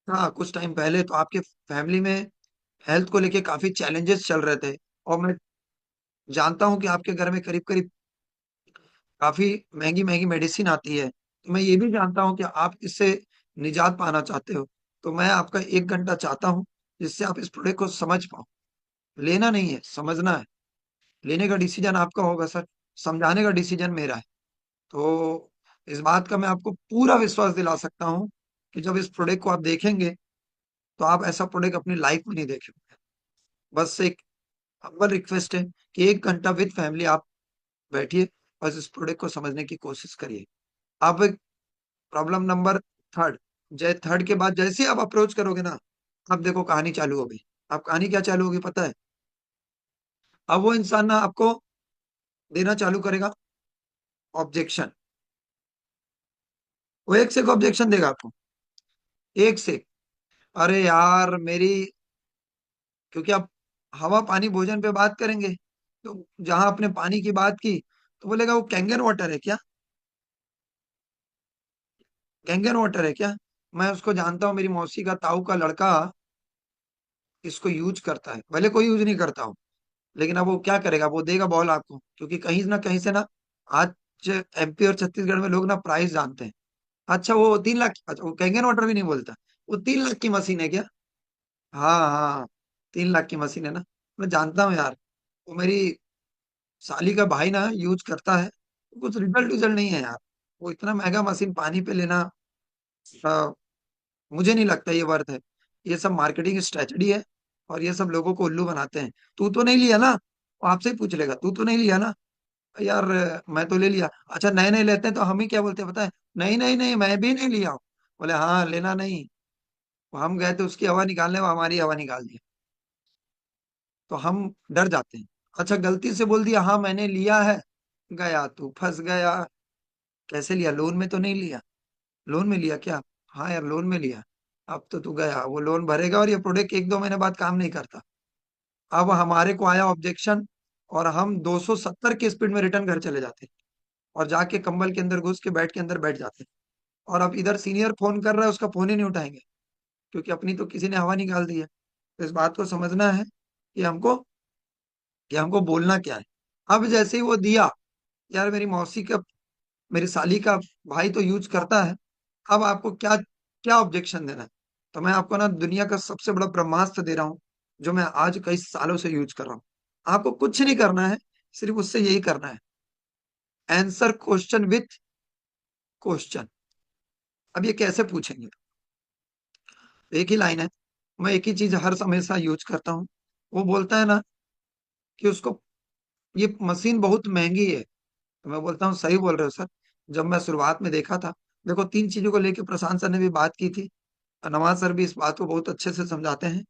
[SPEAKER 1] था कुछ टाइम पहले, तो आपके फैमिली में हेल्थ को लेके काफी चैलेंजेस चल रहे थे। और मैं जानता हूँ कि आपके घर में करीब करीब काफी महंगी महंगी मेडिसिन आती है। तो मैं ये भी जानता हूँ कि आप इससे निजात पाना चाहते हो। तो मैं आपका 1 घंटा चाहता हूँ, जिससे आप इस प्रोडक्ट को समझ पाओ। लेना नहीं है, समझना है। लेने का डिसीजन आपका होगा सर, समझाने का डिसीजन मेरा है। तो इस बात का मैं आपको पूरा विश्वास दिला सकता हूँ कि जब इस प्रोडक्ट को आप देखेंगे, तो आप ऐसा प्रोडक्ट अपनी लाइफ में नहीं देखेंगे। बस एक हम्बल रिक्वेस्ट है कि 1 घंटा विद फैमिली आप बैठिए, बस इस प्रोडक्ट को समझने की कोशिश करिए। अब प्रॉब्लम नंबर थर्ड, जय थर्ड के बाद जैसे ही आप अप्रोच करोगे ना, अब देखो कहानी चालू हो गई। अब कहानी क्या चालू होगी पता है? अब वो इंसान ना आपको देना चालू करेगा ऑब्जेक्शन। वो एक से एक ऑब्जेक्शन देगा आपको, एक से एक। अरे यार मेरी, क्योंकि आप हवा पानी भोजन पे बात करेंगे, तो जहां आपने पानी की बात की, तो बोलेगा वो कैंगन वाटर है क्या? कैंगन वाटर है क्या? मैं उसको जानता हूँ, मेरी मौसी का ताऊ का लड़का इसको यूज करता है, भले कोई यूज नहीं करता हो। लेकिन अब वो क्या करेगा, वो देगा बॉल आपको, क्योंकि कहीं ना कहीं से ना आज एमपी और छत्तीसगढ़ में लोग ना प्राइस जानते हैं। अच्छा वो 3 लाख, अच्छा वो कैंगन वाटर भी नहीं बोलता, वो 3 लाख की मशीन है क्या? हाँ हाँ, 3 लाख की मशीन है ना। मैं जानता हूँ यार, वो मेरी साली का भाई ना यूज करता है, कुछ रिजल्ट रिजल्ट नहीं है यार। वो इतना महंगा मशीन पानी पे लेना, अ, मुझे नहीं लगता ये वर्थ है। ये सब मार्केटिंग स्ट्रेटजी है, और ये सब लोगों को उल्लू बनाते हैं। तू तो नहीं लिया ना? वो आपसे ही पूछ लेगा, तू तो नहीं लिया ना? यार मैं तो ले लिया। अच्छा नए नए लेते हैं तो हम ही क्या बोलते हैं पता है? नहीं नहीं नहीं, मैं भी नहीं लिया हूँ। बोले हाँ लेना नहीं। वो हम गए थे उसकी हवा निकालने, वो हमारी हवा निकाल दी। तो हम डर जाते हैं। अच्छा गलती से बोल दिया हाँ मैंने लिया है, गया तू फंस गया। कैसे लिया? लोन में तो नहीं लिया? लोन में लिया क्या? हाँ यार लोन में लिया। अब तो तू गया, वो लोन भरेगा और ये प्रोडक्ट 1-2 महीने बाद काम नहीं करता। अब हमारे को आया ऑब्जेक्शन, और हम 270 की स्पीड में रिटर्न घर चले जाते हैं, और जाके कंबल के अंदर घुस के बेड के अंदर बैठ जाते हैं। और अब इधर सीनियर फोन कर रहा है, उसका फोन ही नहीं उठाएंगे, क्योंकि अपनी तो किसी ने हवा निकाल दी है। तो इस बात को समझना है कि हमको बोलना क्या है। अब जैसे ही वो दिया, यार मेरी मौसी का, मेरी साली का भाई तो यूज करता है, अब आपको क्या क्या ऑब्जेक्शन देना है? तो मैं आपको ना दुनिया का सबसे बड़ा ब्रह्मास्त्र दे रहा हूँ, जो मैं आज कई सालों से यूज कर रहा हूँ। आपको कुछ नहीं करना है, सिर्फ उससे यही करना है, आंसर क्वेश्चन विथ क्वेश्चन। अब ये कैसे पूछेंगे? एक ही लाइन है, मैं एक ही चीज हर हमेशा यूज करता हूँ। वो बोलता है ना कि उसको ये मशीन बहुत महंगी है, तो मैं बोलता हूँ सही बोल रहे हो सर। जब मैं शुरुआत में देखा था, देखो 3 चीजों को लेकर प्रशांत सर ने भी बात की थी, और नवाज सर भी इस बात को बहुत अच्छे से समझाते हैं।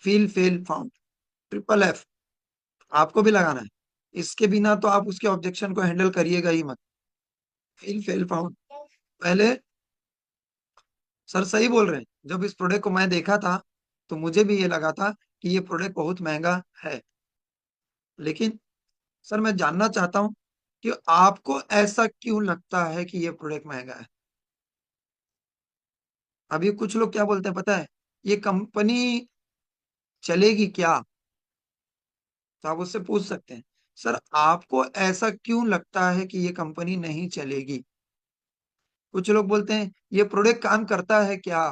[SPEAKER 1] फील फेल फाउंड, FFF, आपको भी लगाना है। इसके बिना तो आप उसके ऑब्जेक्शन को हैंडल करिएगा ही मत। फील फेल फाउंड पहले, सर सही बोल रहे हैं। जब इस प्रोडक्ट को मैं देखा था, तो मुझे भी ये लगा था कि ये प्रोडक्ट बहुत महंगा है। लेकिन सर मैं जानना चाहता हूँ कि आपको ऐसा क्यों लगता है कि ये प्रोडक्ट महंगा है? अभी कुछ लोग क्या बोलते हैं पता है? ये कंपनी चलेगी क्या? तो आप उससे पूछ सकते हैं, सर आपको ऐसा क्यों लगता है कि ये कंपनी नहीं चलेगी? कुछ लोग बोलते हैं ये प्रोडक्ट काम करता है क्या?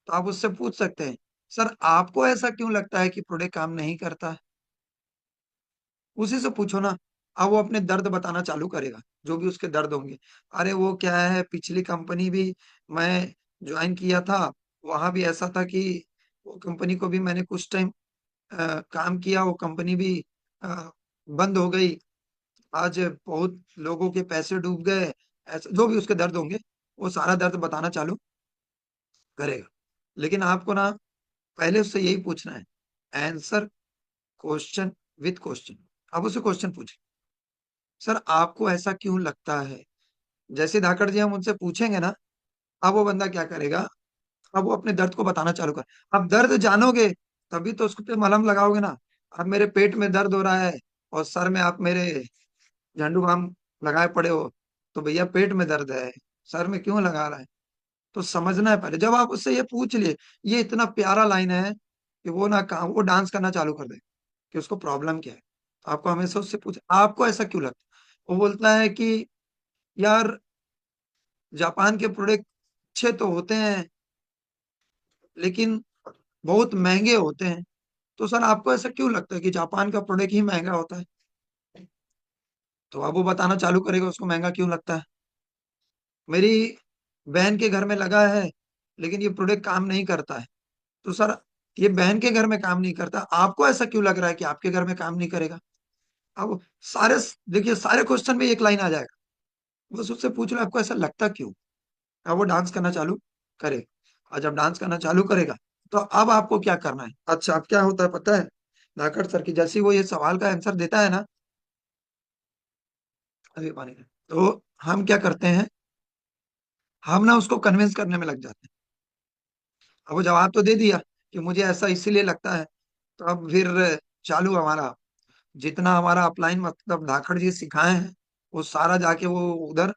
[SPEAKER 1] तो आप उससे पूछ सकते हैं, सर आपको ऐसा क्यों लगता है कि प्रोडक्ट काम नहीं करता है? उसी से पूछो ना। अब वो अपने दर्द बताना चालू करेगा, जो भी उसके दर्द होंगे। अरे वो क्या है, पिछली कंपनी भी मैं ज्वाइन किया था, वहां भी ऐसा था कि वो कंपनी को भी मैंने कुछ टाइम काम किया, वो कंपनी भी अ, बंद हो गई। आज बहुत लोगों के पैसे डूब गए। ऐसा जो भी उसके दर्द होंगे, वो सारा दर्द बताना चालू करेगा। लेकिन आपको ना पहले उससे यही पूछना है, आंसर क्वेश्चन विथ क्वेश्चन। आप उससे क्वेश्चन पूछे, सर आपको ऐसा क्यों लगता है? जैसे धाकड़ जी हम उनसे पूछेंगे ना, अब वो बंदा क्या करेगा, अब वो अपने दर्द को बताना चालू कर। अब दर्द जानोगे तभी तो उसको पे मलहम लगाओगे ना। अब मेरे पेट में दर्द हो रहा है और सर में आप मेरे झंडू बाम लगाए पड़े हो, तो भैया पेट में दर्द है, सर में क्यों लगा रहा है? तो समझना है पहले। जब आप उससे ये पूछ लिए, ये इतना प्यारा लाइन है कि वो ना काम वो डांस करना चालू कर दे कि उसको प्रॉब्लम क्या है। तो आपको हमेशा उससे पूछ, आपको ऐसा क्यों लगता है? वो बोलता है कि यार जापान के प्रोडक्ट अच्छे तो होते हैं लेकिन बहुत महंगे होते हैं। तो सर आपको ऐसा क्यों लगता है कि जापान का प्रोडक्ट ही महंगा होता है? तो अब वो बताना चालू करेगा उसको महंगा क्यों लगता है। मेरी बहन के घर में लगा है लेकिन ये प्रोडक्ट काम नहीं करता है। तो सर ये बहन के घर में काम नहीं करता, आपको ऐसा क्यों लग रहा है कि आपके घर में काम नहीं करेगा? अब सारे, देखिए सारे क्वेश्चन में एक लाइन आ जाएगा। बस उससे पूछ लो आपको ऐसा लगता क्यों। अब वो डांस करना चालू करे। और जब डांस करना चालू करेगा तो अब आपको क्या करना है? अच्छा अब क्या होता है पता है? धाकड़ सर की जैसे ही वो ये सवाल का आंसर देता है ना, अभी पानी का, तो हम क्या करते हैं, हम ना उसको कन्विंस करने में लग जाते हैं। अब वो जवाब तो दे दिया कि मुझे ऐसा इसीलिए लगता है। तो अब फिर चालू हमारा, जितना हमारा अपलाइन मतलब धाकड़ जी सिखाए हैं वो सारा जाके वो उधर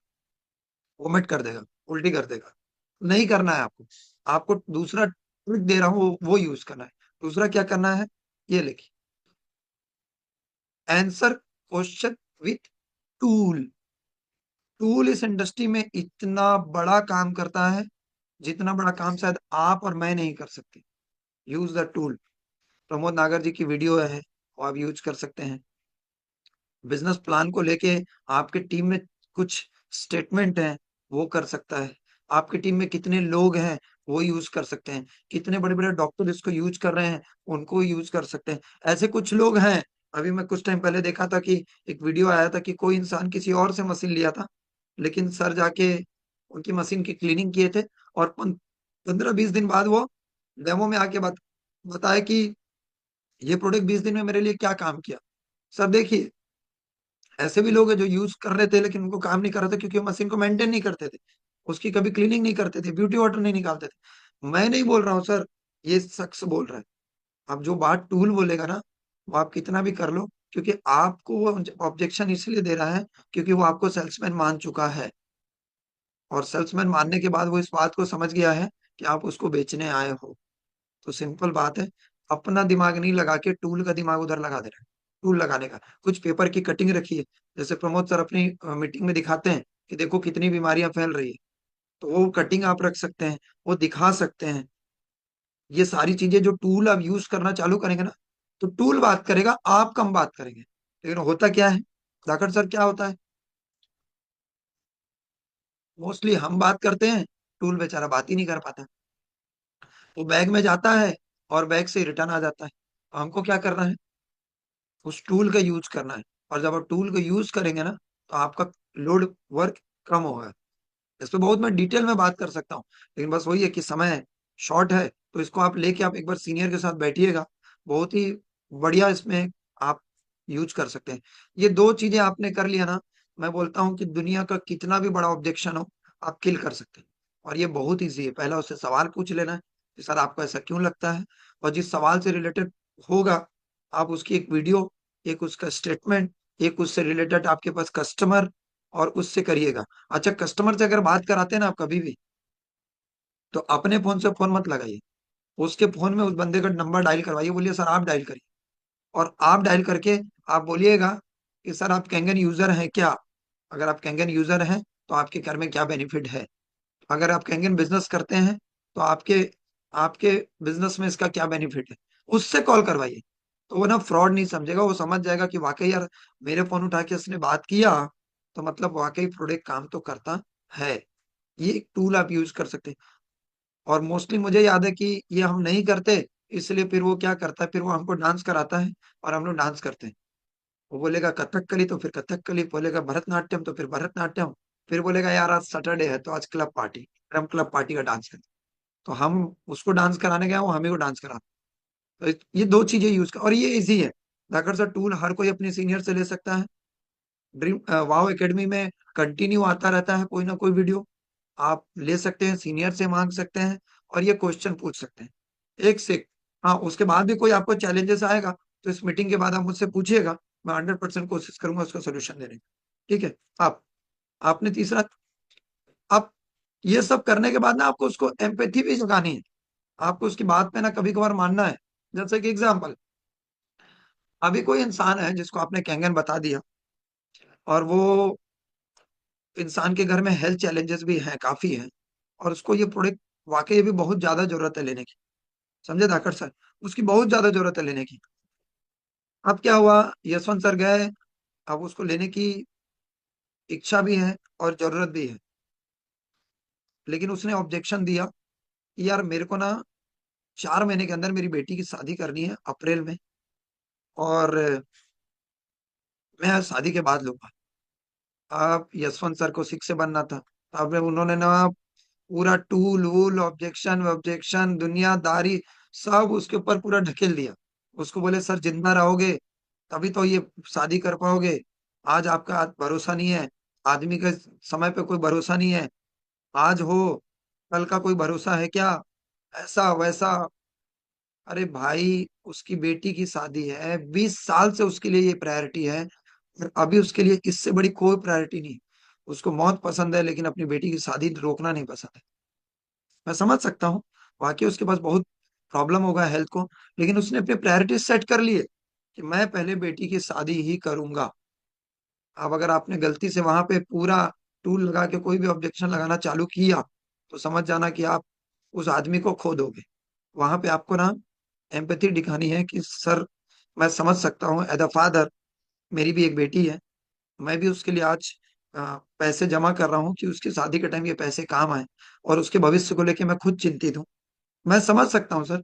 [SPEAKER 1] वोमिट कर देगा, उल्टी कर देगा। नहीं करना है आपको। आपको दूसरा ट्रिक दे रहा हूँ वो यूज करना है। दूसरा क्या करना है, ये लिखिए, answer question with tool. Tool इस इंडस्ट्री में इतना बड़ा काम करता है जितना बड़ा काम शायद आप और मैं नहीं कर सकते। Use the tool. प्रमोद नागर जी की वीडियो है, वो आप यूज कर सकते हैं। बिजनेस प्लान को लेके आपके टीम में कुछ स्टेटमेंट हैं, वो कर सकता है। आपकी टीम में कितने लोग हैं वो यूज कर सकते हैं। कितने बड़े बड़े डॉक्टर इसको यूज कर रहे हैं, उनको यूज कर सकते हैं। ऐसे कुछ लोग हैं। अभी मैं कुछ टाइम पहले देखा था कि एक वीडियो आया था कि कोई इंसान किसी और से मशीन लिया था, लेकिन सर जाके उनकी मशीन की क्लीनिंग किए थे और 15-20 दिन बाद वो डेमो में आके बताया कि ये प्रोडक्ट 20 दिन में मेरे लिए क्या काम किया। सर देखिए, ऐसे भी लोग हैं जो यूज कर रहे थे लेकिन उनको काम नहीं कर रहा था क्योंकि वो मशीन को मेंटेन नहीं करते थे, उसकी कभी क्लीनिंग नहीं करते थे, ब्यूटी वाटर नहीं निकालते थे। मैं नहीं बोल रहा हूँ सर, ये शख्स बोल रहा है। अब जो बात टूल बोलेगा ना, वो आप कितना भी कर लो, क्योंकि आपको वो ऑब्जेक्शन इसलिए दे रहा है क्योंकि वो आपको सेल्समैन मान चुका है। और सेल्समैन मानने के बाद वो इस बात को समझ गया है कि आप उसको बेचने आए हो। तो सिंपल बात है, अपना दिमाग नहीं लगा के टूल का दिमाग उधर लगा देना है। टूल लगाने का कुछ पेपर की कटिंग रखी है, जैसे प्रमोद सर अपनी मीटिंग में दिखाते हैं कि देखो कितनी बीमारियां फैल रही है, तो वो कटिंग आप रख सकते हैं, वो दिखा सकते हैं। ये सारी चीजें जो टूल आप यूज करना चालू करेंगे ना, तो टूल बात करेगा, आप कम बात करेंगे। लेकिन होता क्या है जाखड़ सर, क्या होता है, मोस्टली हम बात करते हैं, टूल बेचारा बात ही नहीं कर पाता। वो बैग में जाता है और बैग से रिटर्न आ जाता है। तो हमको क्या करना है, उस टूल का यूज करना है। और जब आप टूल को यूज करेंगे ना, तो आपका लोड वर्क कम होगा। इस पे बहुत मैं डिटेल में बात कर सकता हूँ, लेकिन बस वही है कि समय शॉर्ट है। तो इसको आप लेके आप एक बार सीनियर के साथ बैठिएगा, बहुत ही बढ़िया इसमें आप यूज कर सकते हैं। ये दो चीजें आपने कर लिया ना, मैं बोलता हूँ कि दुनिया का कितना भी बड़ा ऑब्जेक्शन हो, आप किल कर सकते हैं। और ये बहुत ईजी है। पहला उससे सवाल पूछ लेना है कि सर आपको ऐसा क्यों लगता है, और जिस सवाल से रिलेटेड होगा आप उसकी एक वीडियो, एक उसका स्टेटमेंट, एक उससे रिलेटेड आपके पास कस्टमर, और उससे करिएगा। अच्छा कस्टमर से अगर बात कराते हैं ना आप कभी भी, तो अपने फोन से फोन मत लगाइए, उसके फोन में उस बंदे का नंबर डायल करवाइए, बोलिए सर आप डायल करिए। और आप डायल करके आप बोलिएगा कि सर आप कैंगन यूजर हैं क्या? अगर आप कैंगन यूजर हैं तो आपके घर में क्या बेनिफिट है? अगर आप कैंगन बिजनेस करते हैं तो आपके आपके बिजनेस में इसका क्या बेनिफिट है? उससे कॉल करवाइए। तो वो ना फ्रॉड नहीं समझेगा, वो समझ जाएगा कि वाकई यार मेरे फोन उठा के उसने बात किया, तो मतलब वाकई प्रोडक्ट काम तो करता है। ये एक टूल आप यूज कर सकते हैं। और मोस्टली मुझे याद है कि ये हम नहीं करते, इसलिए फिर वो क्या करता है, फिर वो हमको डांस कराता है और हम लोग डांस करते हैं। वो बोलेगा कथकली तो फिर कथकली, बोलेगा भरतनाट्यम तो फिर भरतनाट्यम, फिर बोलेगा यार आज सैटरडे है तो आज क्लब पार्टी, हम क्लब पार्टी का डांस करते हैं। तो हम उसको डांस कराने गए, वो हमें को डांस करा। तो ये दो चीजें यूज कर, और ये इजी है। जाकर सर टूल हर कोई अपने सीनियर से ले सकता है। ड्रीम वाओ एकेडमी में कंटिन्यू आता रहता है कोई ना कोई वीडियो, आप ले सकते हैं, सीनियर से मांग सकते हैं। और ये क्वेश्चन पूछ सकते हैं एक से एक। हाँ, उसके बाद भी कोई आपको चैलेंजेस आएगा तो इस मीटिंग के बाद आप मुझसे पूछिएगा, मैं 100% कोशिश करूंगा उसका सोल्यूशन देने की। ठीक है। आप आपने तीसरा, आप ये सब करने के बाद ना आपको उसको एम्पैथी भी जगानी है, आपको उसकी बात पे ना कभी कभार मानना है। जैसे कि एग्जाम्पल, अभी कोई इंसान है जिसको आपने कैंगन बता दिया, और वो इंसान के घर में हेल्थ चैलेंजेस भी हैं, काफी हैं, और उसको ये प्रोडक्ट वाकई भी बहुत ज्यादा जरूरत है लेने की। समझे धाकड़ सर, उसकी बहुत ज्यादा जरूरत है लेने की। अब क्या हुआ, यशवंत सर गए, अब उसको लेने की इच्छा भी है और जरूरत भी है, लेकिन उसने ऑब्जेक्शन दिया कि यार मेरे को ना 4 महीने के अंदर मेरी बेटी की शादी करनी है, अप्रैल में, और मैं शादी के बाद लूंगा। अब यशवंत सर को सिक्स से बनना था। अब उन्होंने ना पूरा टूल वूल, ऑब्जेक्शन ऑब्जेक्शन दुनियादारी सब उसके ऊपर पूरा ढकेल दिया। उसको बोले सर जिंदा रहोगे तभी तो ये शादी कर पाओगे, आज आपका आज भरोसा नहीं है, आदमी के समय पे कोई भरोसा नहीं है, आज हो कल का कोई भरोसा है क्या, ऐसा वैसा। अरे भाई, उसकी बेटी की शादी है, 20 साल से उसके लिए ये प्रायोरिटी है, और अभी उसके लिए इससे बड़ी कोई प्रायोरिटी नहीं। उसको मौत पसंद है लेकिन अपनी बेटी की शादी रोकना नहीं पसंद है। मैं समझ सकता हूँ, वाकई उसके पास बहुत प्रॉब्लम होगा हेल्थ को, लेकिन उसने अपने प्रायोरिटी सेट कर लिए कि मैं पहले बेटी की शादी ही करूंगा। अब अगर आपने गलती से वहां पे पूरा टूल लगा के कोई भी ऑब्जेक्शन लगाना चालू किया, तो समझ जाना कि आप उस आदमी को खो दोगे। वहां पे आपको ना एम्पैथी दिखानी है कि सर मैं समझ सकता हूँ, एज अ फादर मेरी भी एक बेटी है, मैं भी उसके लिए आज पैसे जमा कर रहा हूँ कि उसकी शादी के टाइम ये पैसे काम आए, और उसके भविष्य को लेके मैं खुद चिंतित हूँ। मैं समझ सकता हूँ सर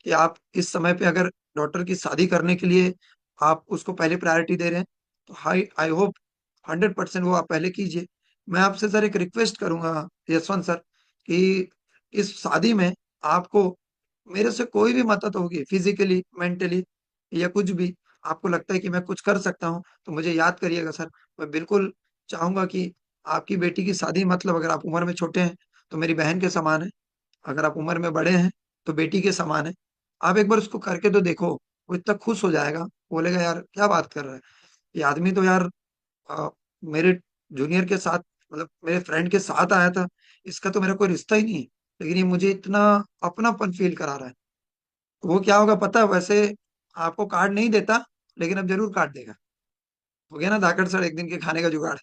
[SPEAKER 1] कि आप इस समय पे अगर डॉटर की शादी करने के लिए आप उसको पहले प्रायोरिटी दे रहे हैं, तो हाई आई होप 100% वो आप पहले कीजिए। मैं आपसे सर एक रिक्वेस्ट करूंगा यशवंत सर, कि इस शादी में आपको मेरे से कोई भी मदद होगी, फिजिकली मेंटली या कुछ भी, आपको लगता है कि मैं कुछ कर सकता हूँ तो मुझे याद करिएगा सर। मैं बिल्कुल चाहूंगा कि आपकी बेटी की शादी, मतलब अगर आप उम्र में छोटे हैं तो मेरी बहन के समान है, अगर आप उम्र में बड़े हैं तो बेटी के समान है। आप एक बार उसको करके तो देखो, वो इतना खुश हो जाएगा, बोलेगा यार क्या बात कर रहा है, ये आदमी तो यार अ, मेरे जूनियर के साथ, मतलब मेरे फ्रेंड के साथ आया था, इसका तो मेरा कोई रिश्ता ही नहीं है, लेकिन ये मुझे इतना अपनापन फील करा रहा है। तो वो क्या होगा पता है, वैसे आपको कार्ड नहीं देता, लेकिन अब जरूर कार्ड देगा। हो गया ना धाकड़ सर एक दिन के खाने का जुगाड़।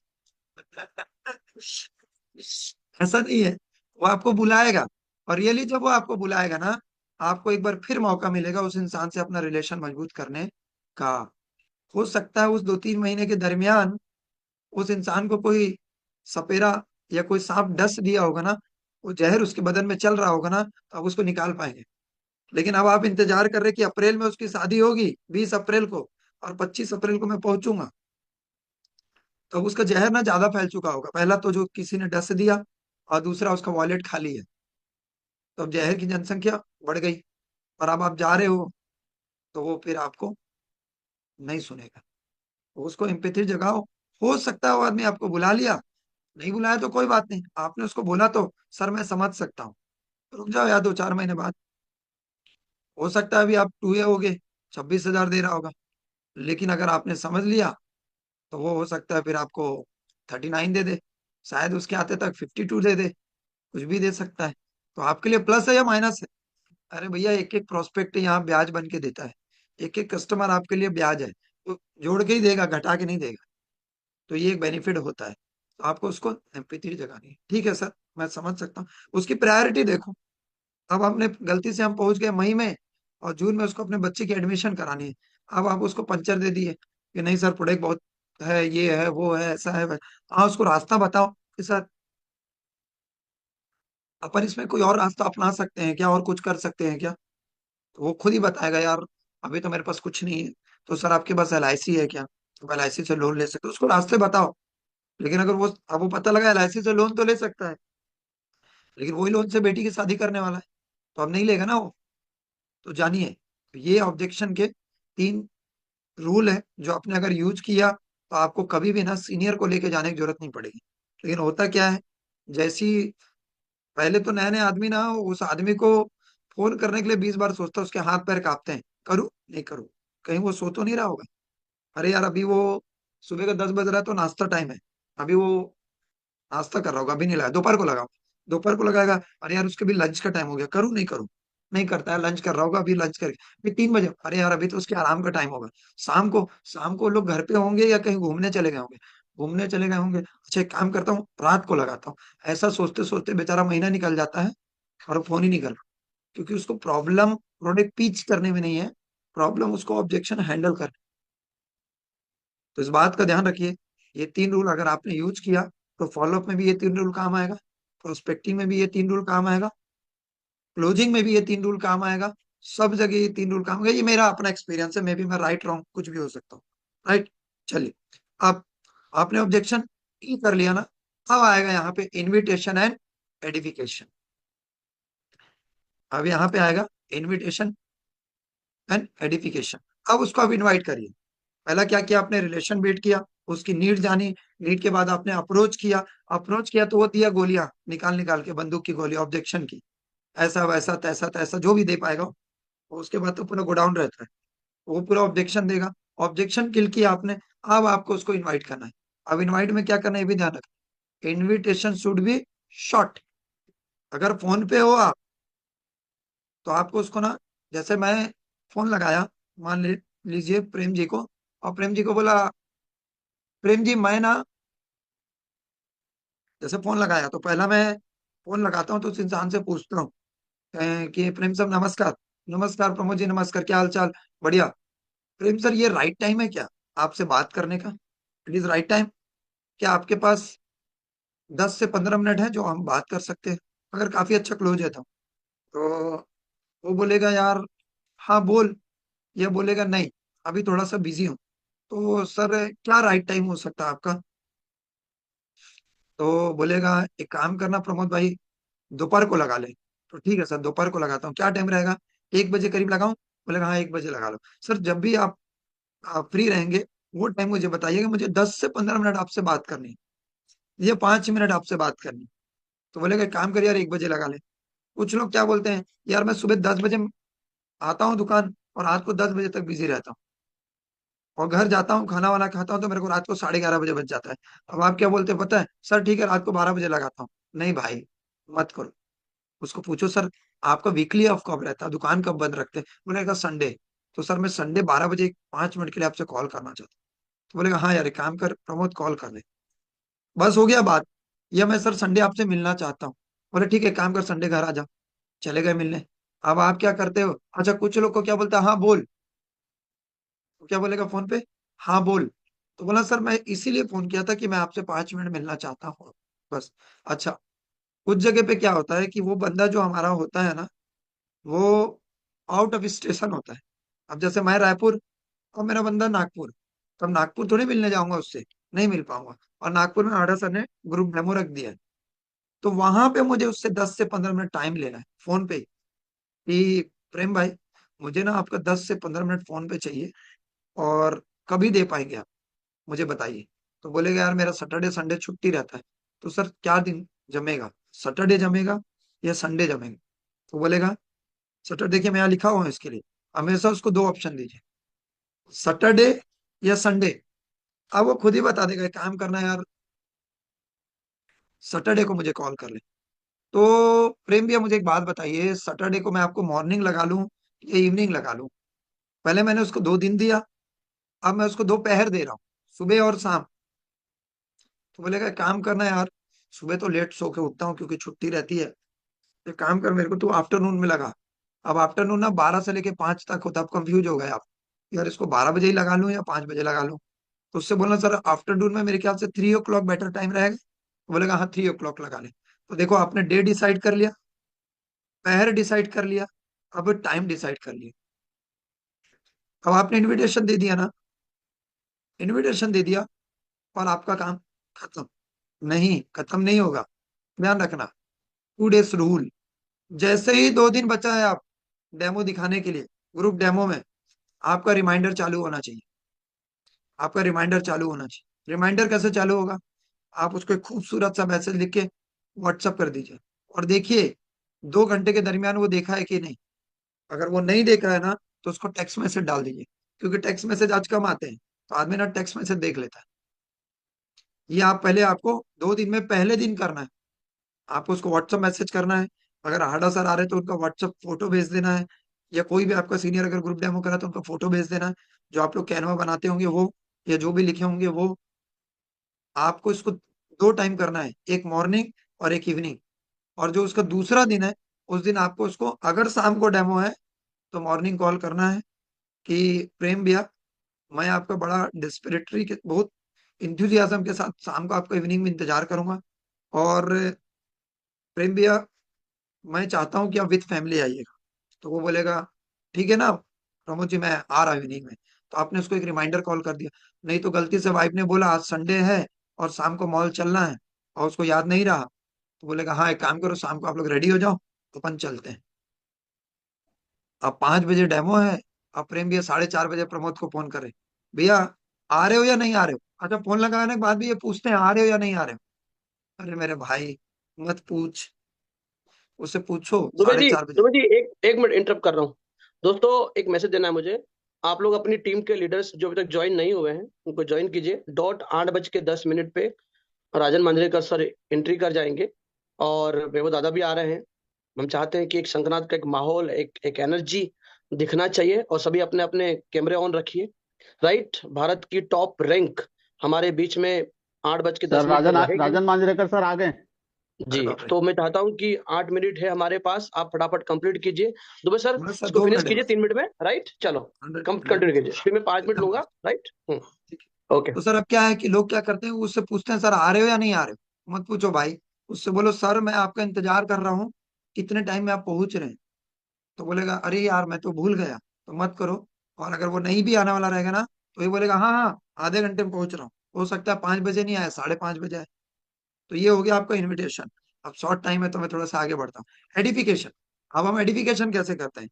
[SPEAKER 1] ऐसा नहीं है, वो आपको बुलाएगा, और रियली जब वो आपको बुलाएगा ना, आपको एक बार फिर मौका मिलेगा उस इंसान से अपना रिलेशन मजबूत करने का। हो सकता है उस 2-3 महीने के दरमियान उस इंसान को कोई सपेरा या कोई सांप डस दिया होगा ना, वो जहर उसके बदन में चल रहा होगा ना, तो आप उसको निकाल पाएंगे। लेकिन अब आप इंतजार कर रहे कि अप्रैल में उसकी शादी होगी, 20 अप्रैल को, और 25 अप्रैल को मैं पहुंचूंगा, तो अब उसका जहर ना ज्यादा फैल चुका होगा, पहला तो जो किसी ने डस दिया, और दूसरा उसका वॉलेट खाली है, तो अब जहर की जनसंख्या बढ़ गई, और अब आप जा रहे हो तो वो फिर आपको नहीं सुनेगा। तो उसको एम्पैथी जगाओ। हो सकता है वो आदमी आपको बुला लिया, नहीं बुलाया तो कोई बात नहीं, आपने उसको बोला तो सर मैं समझ सकता हूँ, रुक जाओ यार 2-4 महीने बाद। हो सकता है अभी आप टूए होगे, 26,000 दे रहा होगा, लेकिन अगर आपने समझ लिया तो वो हो सकता है फिर आपको 39 दे दे, शायद उसके आते तक 52 दे दे, कुछ भी दे सकता है। तो आपके लिए प्लस है या माइनस है? अरे भैया, एक एक प्रोस्पेक्ट यहाँ ब्याज बन के देता है, एक एक कस्टमर आपके लिए ब्याज है, तो जोड़ के ही देगा, घटा के नहीं देगा। तो ये एक बेनिफिट होता है, तो आपको उसको एम्पैथी जगानी है। ठीक है सर, मैं समझ सकता हूँ। उसकी प्रायोरिटी देखो, अब हमने गलती से हम पहुंच गए मई में, और जून में उसको अपने बच्चे की एडमिशन करानी है। अब आप उसको पंचर दे दिए कि नहीं सर प्रोडक्ट बहुत है, ये है वो है ऐसा है हाँ, उसको रास्ता बताओ कि सर अपन इसमें कोई और रास्ता अपना सकते हैं क्या, और कुछ कर सकते हैं क्या। तो वो खुद ही बताएगा यार अभी तो मेरे पास कुछ नहीं है, तो सर आपके पास LIC है क्या, तो LIC से लोन ले सकते हो, उसको रास्ते बताओ। लेकिन अगर वो, अब वो पता लगा LIC से लोन तो ले सकता है, लेकिन वही लोन से बेटी की शादी करने वाला है, तो अब नहीं लेगा ना वो। तो जानिए, तो ये ऑब्जेक्शन के 3 रूल है, जो आपने अगर यूज किया तो आपको कभी भी ना सीनियर को लेके जाने की जरूरत नहीं पड़ेगी। लेकिन होता क्या है, जैसी पहले तो नए नए आदमी ना, उस आदमी को फोन करने के लिए 20 बार सोचता है, उसके हाथ पैर कांपते हैं, करूँ नहीं करूँ, कहीं वो सो तो नहीं रहा होगा। अरे यार अभी वो सुबह का 10 बज रहा है तो नाश्ता टाइम है, अभी वो नाश्ता कर रहा होगा, अभी नहीं लगा, दोपहर को लगाओ, दोपहर को लगाएगा, अरे यार उसके भी लंच का टाइम हो गया, करूँ नहीं करूँ, नहीं करता है, लंच कर रहा होगा, अभी लंच करके फिर 3 बजे, अरे यार अभी तो उसके आराम का टाइम होगा। शाम को लोग घर पे होंगे या कहीं घूमने चले गए होंगे, घूमने चले गए होंगे, अच्छा एक काम करता हूँ रात को लगाता हूँ। ऐसा सोचते सोचते बेचारा महीना निकल जाता है और फोन ही नहीं कर रहा, क्योंकि उसको प्रॉब्लम प्रोडक्ट पिच करने में नहीं है, प्रॉब्लम उसको ऑब्जेक्शन हैंडल कर। तो इस बात का ध्यान रखिए, ये 3 रूल अगर आपने यूज किया तो फॉलोअप में भी ये 3 रूल काम आएगा, प्रोस्पेक्टिंग में भी ये 3 रूल काम आएगा, क्लोजिंग में भी ये 3 रूल काम आएगा, सब जगह ये 3 रूल काम आएगा। ये मेरा अपना एक्सपीरियंस है, मे बी मैं राइट रॉन्ग कुछ भी हो सकता हूँ। राइट, चलिए। अब आपने ऑब्जेक्शन ई कर लिया ना, अब आएगा यहाँ पे इनविटेशन एंड एडिफिकेशन। अब यहाँ पे आएगा इनविटेशन एंड एडिफिकेशन। अब उसको आप इनवाइट करिए। पहला क्या किया आपने, रिलेशन बिल्ड किया, उसकी नीड जानी, नीड के बाद आपने अप्रोच किया, अप्रोच किया तो वो दिया गोलियां निकाल निकाल के, बंदूक की गोली ऑब्जेक्शन की, ऐसा वैसा तैसा तैसा जो भी दे पाएगा वो। उसके बाद तो पूरा गोडाउन रहता है, वो पूरा ऑब्जेक्शन देगा। ऑब्जेक्शन किल किया आपने, अब आपको उसको इनवाइट करना है। अब इनवाइट में क्या करना है ये भी ध्यान रखना, इनविटेशन शुड बी शॉर्ट। अगर फोन पे हो आप तो आपको उसको ना, जैसे मैं फोन लगाया, लीजिए प्रेम जी को, और प्रेम जी को बोला, प्रेम जी मैं ना, जैसे फोन लगाया तो पहला मैं फोन लगाता हूँ तो उस इंसान से पूछता हूँ कि प्रेम सर नमस्कार। नमस्कार प्रमोद जी, नमस्कार, क्या हाल चाल? बढ़िया। प्रेम सर ये राइट टाइम है क्या आपसे बात करने का? इट इज राइट टाइम, क्या आपके पास 10 से 15 मिनट है जो हम बात कर सकते हैं, अगर काफी अच्छा क्लोज है तो वो बोलेगा यार हाँ बोल, या बोलेगा नहीं अभी थोड़ा सा बिजी हूँ। तो सर क्या राइट टाइम हो सकता है आपका? तो बोलेगा एक काम करना प्रमोद भाई, दोपहर को लगा ले। तो ठीक है सर, दोपहर को लगाता हूँ, क्या टाइम रहेगा? 1 बजे करीब लगाऊं? बोलेगा हाँ 1 बजे लगा लो। सर जब भी आप फ्री रहेंगे वो टाइम मुझे बताइएगा, मुझे 10 से 15 मिनट आपसे बात करनी है, ये 5 मिनट आपसे बात करनी है। तो बोलेगा एक काम कर यार 1 बजे लगा ले। कुछ लोग क्या बोलते हैं, यार मैं सुबह 10 बजे आता हूँ दुकान और रात को 10 बजे तक बिजी रहता हूँ, और घर जाता हूँ खाना वाना खाता हूँ तो मेरे को रात को 11:30 बजे बज जाता है। अब आप क्या बोलते हैं पता है, सर ठीक है रात को 12 बजे लगाता हूँ। नहीं भाई, मत करो। उसको पूछो सर आपका वीकली ऑफ कब रहता है, दुकान कब बंद रखते हैं? बोलेगा संडे। तो सर मैं संडे 12 बजे 5 मिनट के लिए आपसे कॉल करना चाहता हूँ। तो बोलेगा हाँ यार एक काम कर प्रमोद, कॉल कर ले, बस हो गया बात। या मैं सर संडे आपसे मिलना चाहता हूँ। बोले ठीक है काम कर, संडे घर आ जा। चले गए मिलने। अब आप क्या करते हो, अच्छा कुछ लोग को क्या बोलता है, हाँ बोल। तो क्या बोलेगा फोन पे, हाँ बोल। तो बोला सर मैं इसीलिए फोन किया था कि मैं आपसे 5 मिनट मिलना चाहता हूँ, बस। अच्छा, कुछ जगह पे क्या होता है कि वो बंदा जो हमारा होता है ना, वो आउट ऑफ स्टेशन होता है। अब जैसे मैं रायपुर और मेरा बंदा नागपुर, तो अब नागपुर थोड़ी मिलने जाऊंगा उससे, नहीं मिल पाऊंगा। और नागपुर में आड़ा सर ने ग्रुप डेमो रख दिया है, तो वहां पे मुझे उससे 10 से 15 मिनट टाइम लेना है फोन पे ही, कि प्रेम भाई मुझे ना आपका 10 से 15 मिनट फोन पे चाहिए, और कभी दे पाएंगे आप, मुझे बताइए। तो बोलेगा यार मेरा सैटरडे संडे छुट्टी रहता है। तो सर क्या दिन जमेगा, सैटरडे जमेगा या संडे जमेगा? तो बोलेगा सैटरडे, देखिए मैं यहाँ लिखा हुआ है इसके लिए, हमेशा उसको 2 ऑप्शन दीजिए, सैटरडे या संडे। अब वो खुद ही बता देगा, एक काम करना यार सैटरडे को मुझे कॉल कर ले। तो प्रेम भैया मुझे एक बात बताइए, सैटरडे को मैं आपको मॉर्निंग लगा लूं या इवनिंग लगा लूं? पहले मैंने उसको 2 दिन दिया, अब मैं उसको 2 पहर दे रहा हूँ, सुबह और शाम। तो बोलेगा एक काम करना यार, सुबह तो लेट सो के उठता हूँ क्योंकि छुट्टी रहती है, एक काम कर मेरे को तू आफ्टरनून में लगा। अब आफ्टरनून ना 12 से लेके 5 तक होता है, अब कंफ्यूज हो गए आप, यार इसको 12 बजे ही लगा लूं या 5 बजे लगा लूं? तो उससे बोलना सर आफ्टरनून में मेरे ख्याल से 3 ओ क्लॉक बेटर टाइम रहेगा। तो बोलेगा हाँ 3 ओ क्लॉक लगा ले। तो देखो आपने डे डिसाइड कर लिया, पहर डिसाइड कर लिया, अब टाइम डिसाइड कर लिया। अब आपने इनविटेशन दे दिया ना, इनविटेशन दे दिया, और आपका काम खत्म। नहीं, खत्म नहीं होगा, ध्यान रखना। 2 डेज रूल, जैसे ही 2 दिन बचा है आप डेमो दिखाने के लिए, ग्रुप डेमो में आपका रिमाइंडर चालू होना चाहिए, आपका रिमाइंडर चालू होना चाहिए। रिमाइंडर कैसे चालू होगा, आप उसको एक खूबसूरत सा मैसेज लिख के व्हाट्सअप कर दीजिए, और देखिए 2 घंटे के दरमियान वो देखा है कि नहीं। अगर वो नहीं देखा है ना, तो उसको टेक्स्ट मैसेज डाल दीजिए, क्योंकि टेक्स्ट मैसेज आज कम आते हैं, तो आदमी ना टेक्स्ट मैसेज देख लेता है। ये आप पहले, आपको 2 दिन में पहले दिन करना है। आपको उसको व्हाट्सअप मैसेज करना है। अगर हाडा सर आ रहे हैं तो उनका व्हाट्सअप फोटो भेज देना है, या कोई भी आपका सीनियर अगर ग्रुप डेमो करा तो उनका फोटो भेज देना है। जो आप लोग कैनवा बनाते होंगे वो, या जो भी लिखे होंगे वो। आपको इसको 2 टाइम करना है, एक मॉर्निंग और एक इवनिंग। और जो उसका दूसरा दिन है, उस दिन आपको उसको, अगर शाम को डेमो है तो मॉर्निंग कॉल करना है कि प्रेम भैया, मैं आपका बड़ा डिस्पिरिटरी के बहुत इंथुजियाज्म के साथ शाम को आपका इवनिंग में इंतजार करूंगा। और प्रेम भैया, मैं चाहता हूँ कि आप विद फैमिली आइएगा। तो वो बोलेगा ठीक है ना प्रमोद जी, मैं आ रहा हूँ इवनिंग में। तो आपने उसको एक रिमाइंडर कॉल कर दिया। नहीं तो गलती से वाइफ ने बोला आज संडे है और शाम को मॉल चलना है, और उसको याद नहीं रहा, तो बोलेगा हाँ एक काम करो, शाम को आप लोग रेडी हो जाओ, अपन चलते हैं। अब 5 बजे डेमो है। अब प्रेम भैया 4:30 बजे प्रमोद को फोन करे, भैया आ रहे हो या नहीं आ रहे हो। अच्छा, फोन लगाने के बाद भी ये पूछते हैं आ रहे हो या नहीं आ रहे हो। अरे मेरे भाई, मत पूछ, उससे पूछो
[SPEAKER 2] दुबे
[SPEAKER 1] साढ़े
[SPEAKER 2] जी,
[SPEAKER 1] चार बजे
[SPEAKER 2] दुबे जी, एक एक मिनट इंटरप्ट कर रहा हूँ। दोस्तों, एक मैसेज देना है मुझे। आप लोग अपनी टीम के लीडर्स जो अभी तक ज्वाइन नहीं हुए हैं उनको ज्वाइन कीजिए। डॉट 8:10 पे राजन मांजरेकर सर एंट्री कर जाएंगे, और वो दादा भी आ रहे हैं। हम चाहते हैं कि एक संक्रांत का एक माहौल, एक एक एनर्जी दिखना चाहिए, और सभी अपने अपने कैमरे ऑन रखिए। राइट, भारत की टॉप रैंक हमारे बीच में 8:10 पर रहेगी। राजन मांजरेकर सर आ गए।
[SPEAKER 1] अरे
[SPEAKER 2] जी,
[SPEAKER 1] बाप रे।
[SPEAKER 2] तो मैं चाहता हूँ कि 8 मिनट है हमारे पास, आप फटाफट कंप्लीट कीजिए। दुबे सर,
[SPEAKER 1] बस सर
[SPEAKER 2] इसको
[SPEAKER 1] दो
[SPEAKER 2] फिनिश
[SPEAKER 1] मिनट है
[SPEAKER 2] कीजिए
[SPEAKER 1] बस।
[SPEAKER 2] 3 मिनट में। राइट, चलो।
[SPEAKER 1] हंड्रेड
[SPEAKER 2] कंटिन्यू
[SPEAKER 1] हंड्रेड
[SPEAKER 2] कीजिए, फिर मैं 5 मिनट
[SPEAKER 1] एकदम
[SPEAKER 2] लूंगा।
[SPEAKER 1] फास्ट।
[SPEAKER 2] राइट।
[SPEAKER 1] ठीक है।
[SPEAKER 2] ओके।
[SPEAKER 1] तो सर अब क्या है कि लोग क्या करते हैं, उससे पूछते हैं सर आ रहे हो या नहीं आ रहे हो। मत पूछो भाई, उससे बोलो सर मैं आपका इंतजार कर रहा हूँ, कितने टाइम में आप पहुंच रहे हैं। तो बोलेगा अरे यार मैं तो भूल गया, तो मत करो। और अगर वो नहीं भी आने वाला रहेगा ना, तो ये बोलेगा हाँ हाँ आधे घंटे में पहुंच रहा हूँ। हो सकता है 5 बजे नहीं आए, 5:30 बजे आए। तो ये हो गया आपका इनविटेशन। अब शॉर्ट टाइम है तो मैं थोड़ा सा आगे बढ़ता हूँ, एडिफिकेशन। अब हम एडिफिकेशन कैसे करते हैं,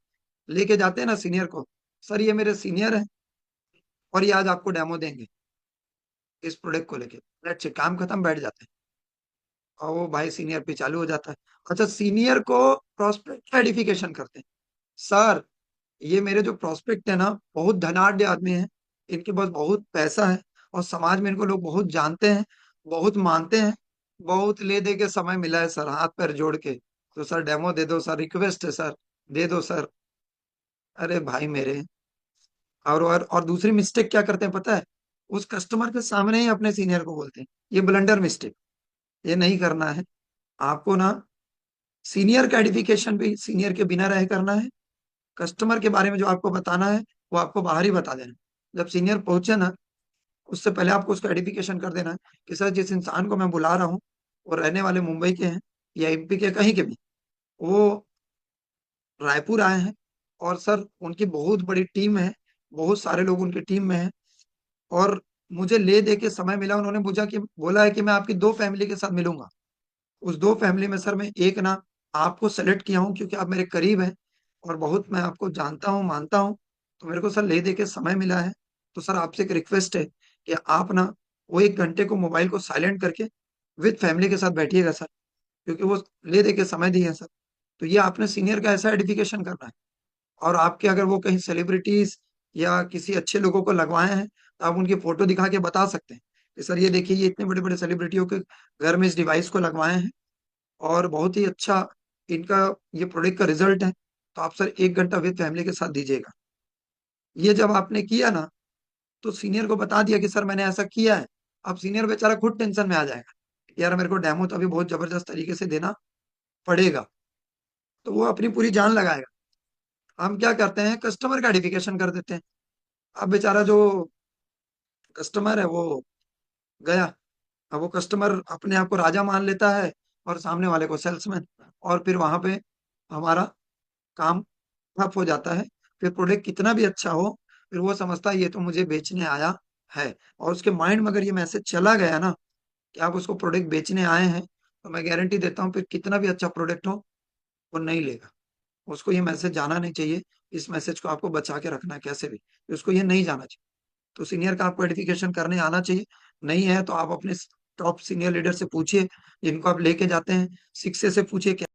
[SPEAKER 1] लेके जाते हैं ना सीनियर को, सर ये मेरे सीनियर है और ये आज आपको डेमो देंगे इस प्रोडक्ट को लेके। अच्छे, काम खत्म, बैठ जाते हैं। और वो भाई सीनियर पे चालू हो जाता है। अच्छा, सीनियर को प्रोस्पेक्ट आइडेंटिफिकेशन करते हैं। सर ये मेरे जो प्रोस्पेक्ट है ना, बहुत धनाढ़ आदमी है, इनके पास बहुत पैसा है, और समाज में इनको लोग बहुत जानते हैं, बहुत मानते हैं। बहुत ले दे के समय मिला है सर, हाथ पैर जोड़ के, तो सर डेमो दे दो सर, रिक्वेस्ट है सर, दे दो सर। अरे भाई मेरे, और दूसरी मिस्टेक क्या करते हैं पता है, उस कस्टमर के सामने ही अपने सीनियर को बोलते हैं। ये ब्लंडर मिस्टेक, ये नहीं करना है। आपको ना सीनियर का आइडेंटिफिकेशन भी सीनियर के बिना रह करना है। कस्टमर के बारे में जो आपको बताना है, वो आपको बाहर ही बता देना। जब सीनियर पहुंचे ना, उससे पहले आपको उसका आइडेंटिफिकेशन कर देना है कि सर जिस इंसान को मैं बुला रहा हूँ, वो रहने वाले मुंबई के हैं या एमपी के कहीं के भी, वो रायपुर आए हैं, और सर उनकी बहुत बड़ी टीम है, बहुत सारे लोग उनकी टीम में हैं। और मुझे ले दे के समय मिला, उन्होंने बोला है कि मैं आपकी 2 फैमिली के साथ मिलूंगा। उस 2 फैमिली में सर मैं एक ना आपको सेलेक्ट किया हूँ, क्योंकि आप मेरे करीब हैं और बहुत मैं आपको जानता हूँ मानता हूँ। तो मेरे को सर ले दे के समय मिला है। तो सर आपसे एक रिक्वेस्ट है कि आप ना वो 1 घंटे को मोबाइल को साइलेंट करके विद फैमिली के साथ बैठिएगा सर, क्योंकि वो ले दे के समय दिए हैं सर। तो ये आपने सीनियर का ऐसा आइडेंटिफिकेशन करना है। और आपके अगर वो कहीं सेलिब्रिटीज या किसी अच्छे लोगों को लगवाए हैं, तो आप उनकी फोटो दिखा के बता सकते हैं कि सर ये देखिए, ये इतने बड़े बड़े सेलिब्रिटियों के घर में इस डिवाइस को लगवाए हैं, और बहुत ही अच्छा इनका ये प्रोडक्ट का रिजल्ट है। तो आप सर 1 घंटा विद फैमिली के साथ दीजिएगा। ये जब आपने किया ना, तो सीनियर को बता दिया कि सर मैंने ऐसा किया है। अब सीनियर बेचारा खुद टेंशन में आ जाएगा, यार मेरे को डेमो तो अभी बहुत जबरदस्त तरीके से देना पड़ेगा, तो वो अपनी पूरी जान लगाएगा। हम क्या करते हैं, कस्टमर का आइडेंटिफिकेशन कर देते हैं। अब बेचारा जो कस्टमर है वो गया। अब वो कस्टमर अपने आप को राजा मान लेता है, और सामने वाले को सेल्समैन। और फिर वहां पे हमारा काम ठप हो जाता है। फिर प्रोडक्ट कितना भी अच्छा हो, फिर वो समझता है ये तो मुझे बेचने आया है। और उसके माइंड में अगर ये मैसेज चला गया ना कि आप उसको प्रोडक्ट बेचने आए हैं, तो मैं गारंटी देता हूँ फिर कितना भी अच्छा प्रोडक्ट हो, वो नहीं लेगा। उसको ये मैसेज जाना नहीं चाहिए। इस मैसेज को आपको बचा के रखना है कैसे भी, उसको ये नहीं जाना चाहिए। तो सीनियर का आपको आइडेंटिफिकेशन करने आना चाहिए। नहीं है तो आप अपने टॉप सीनियर लीडर से पूछिए, जिनको आप लेके जाते हैं, शिक्षे से पूछिए।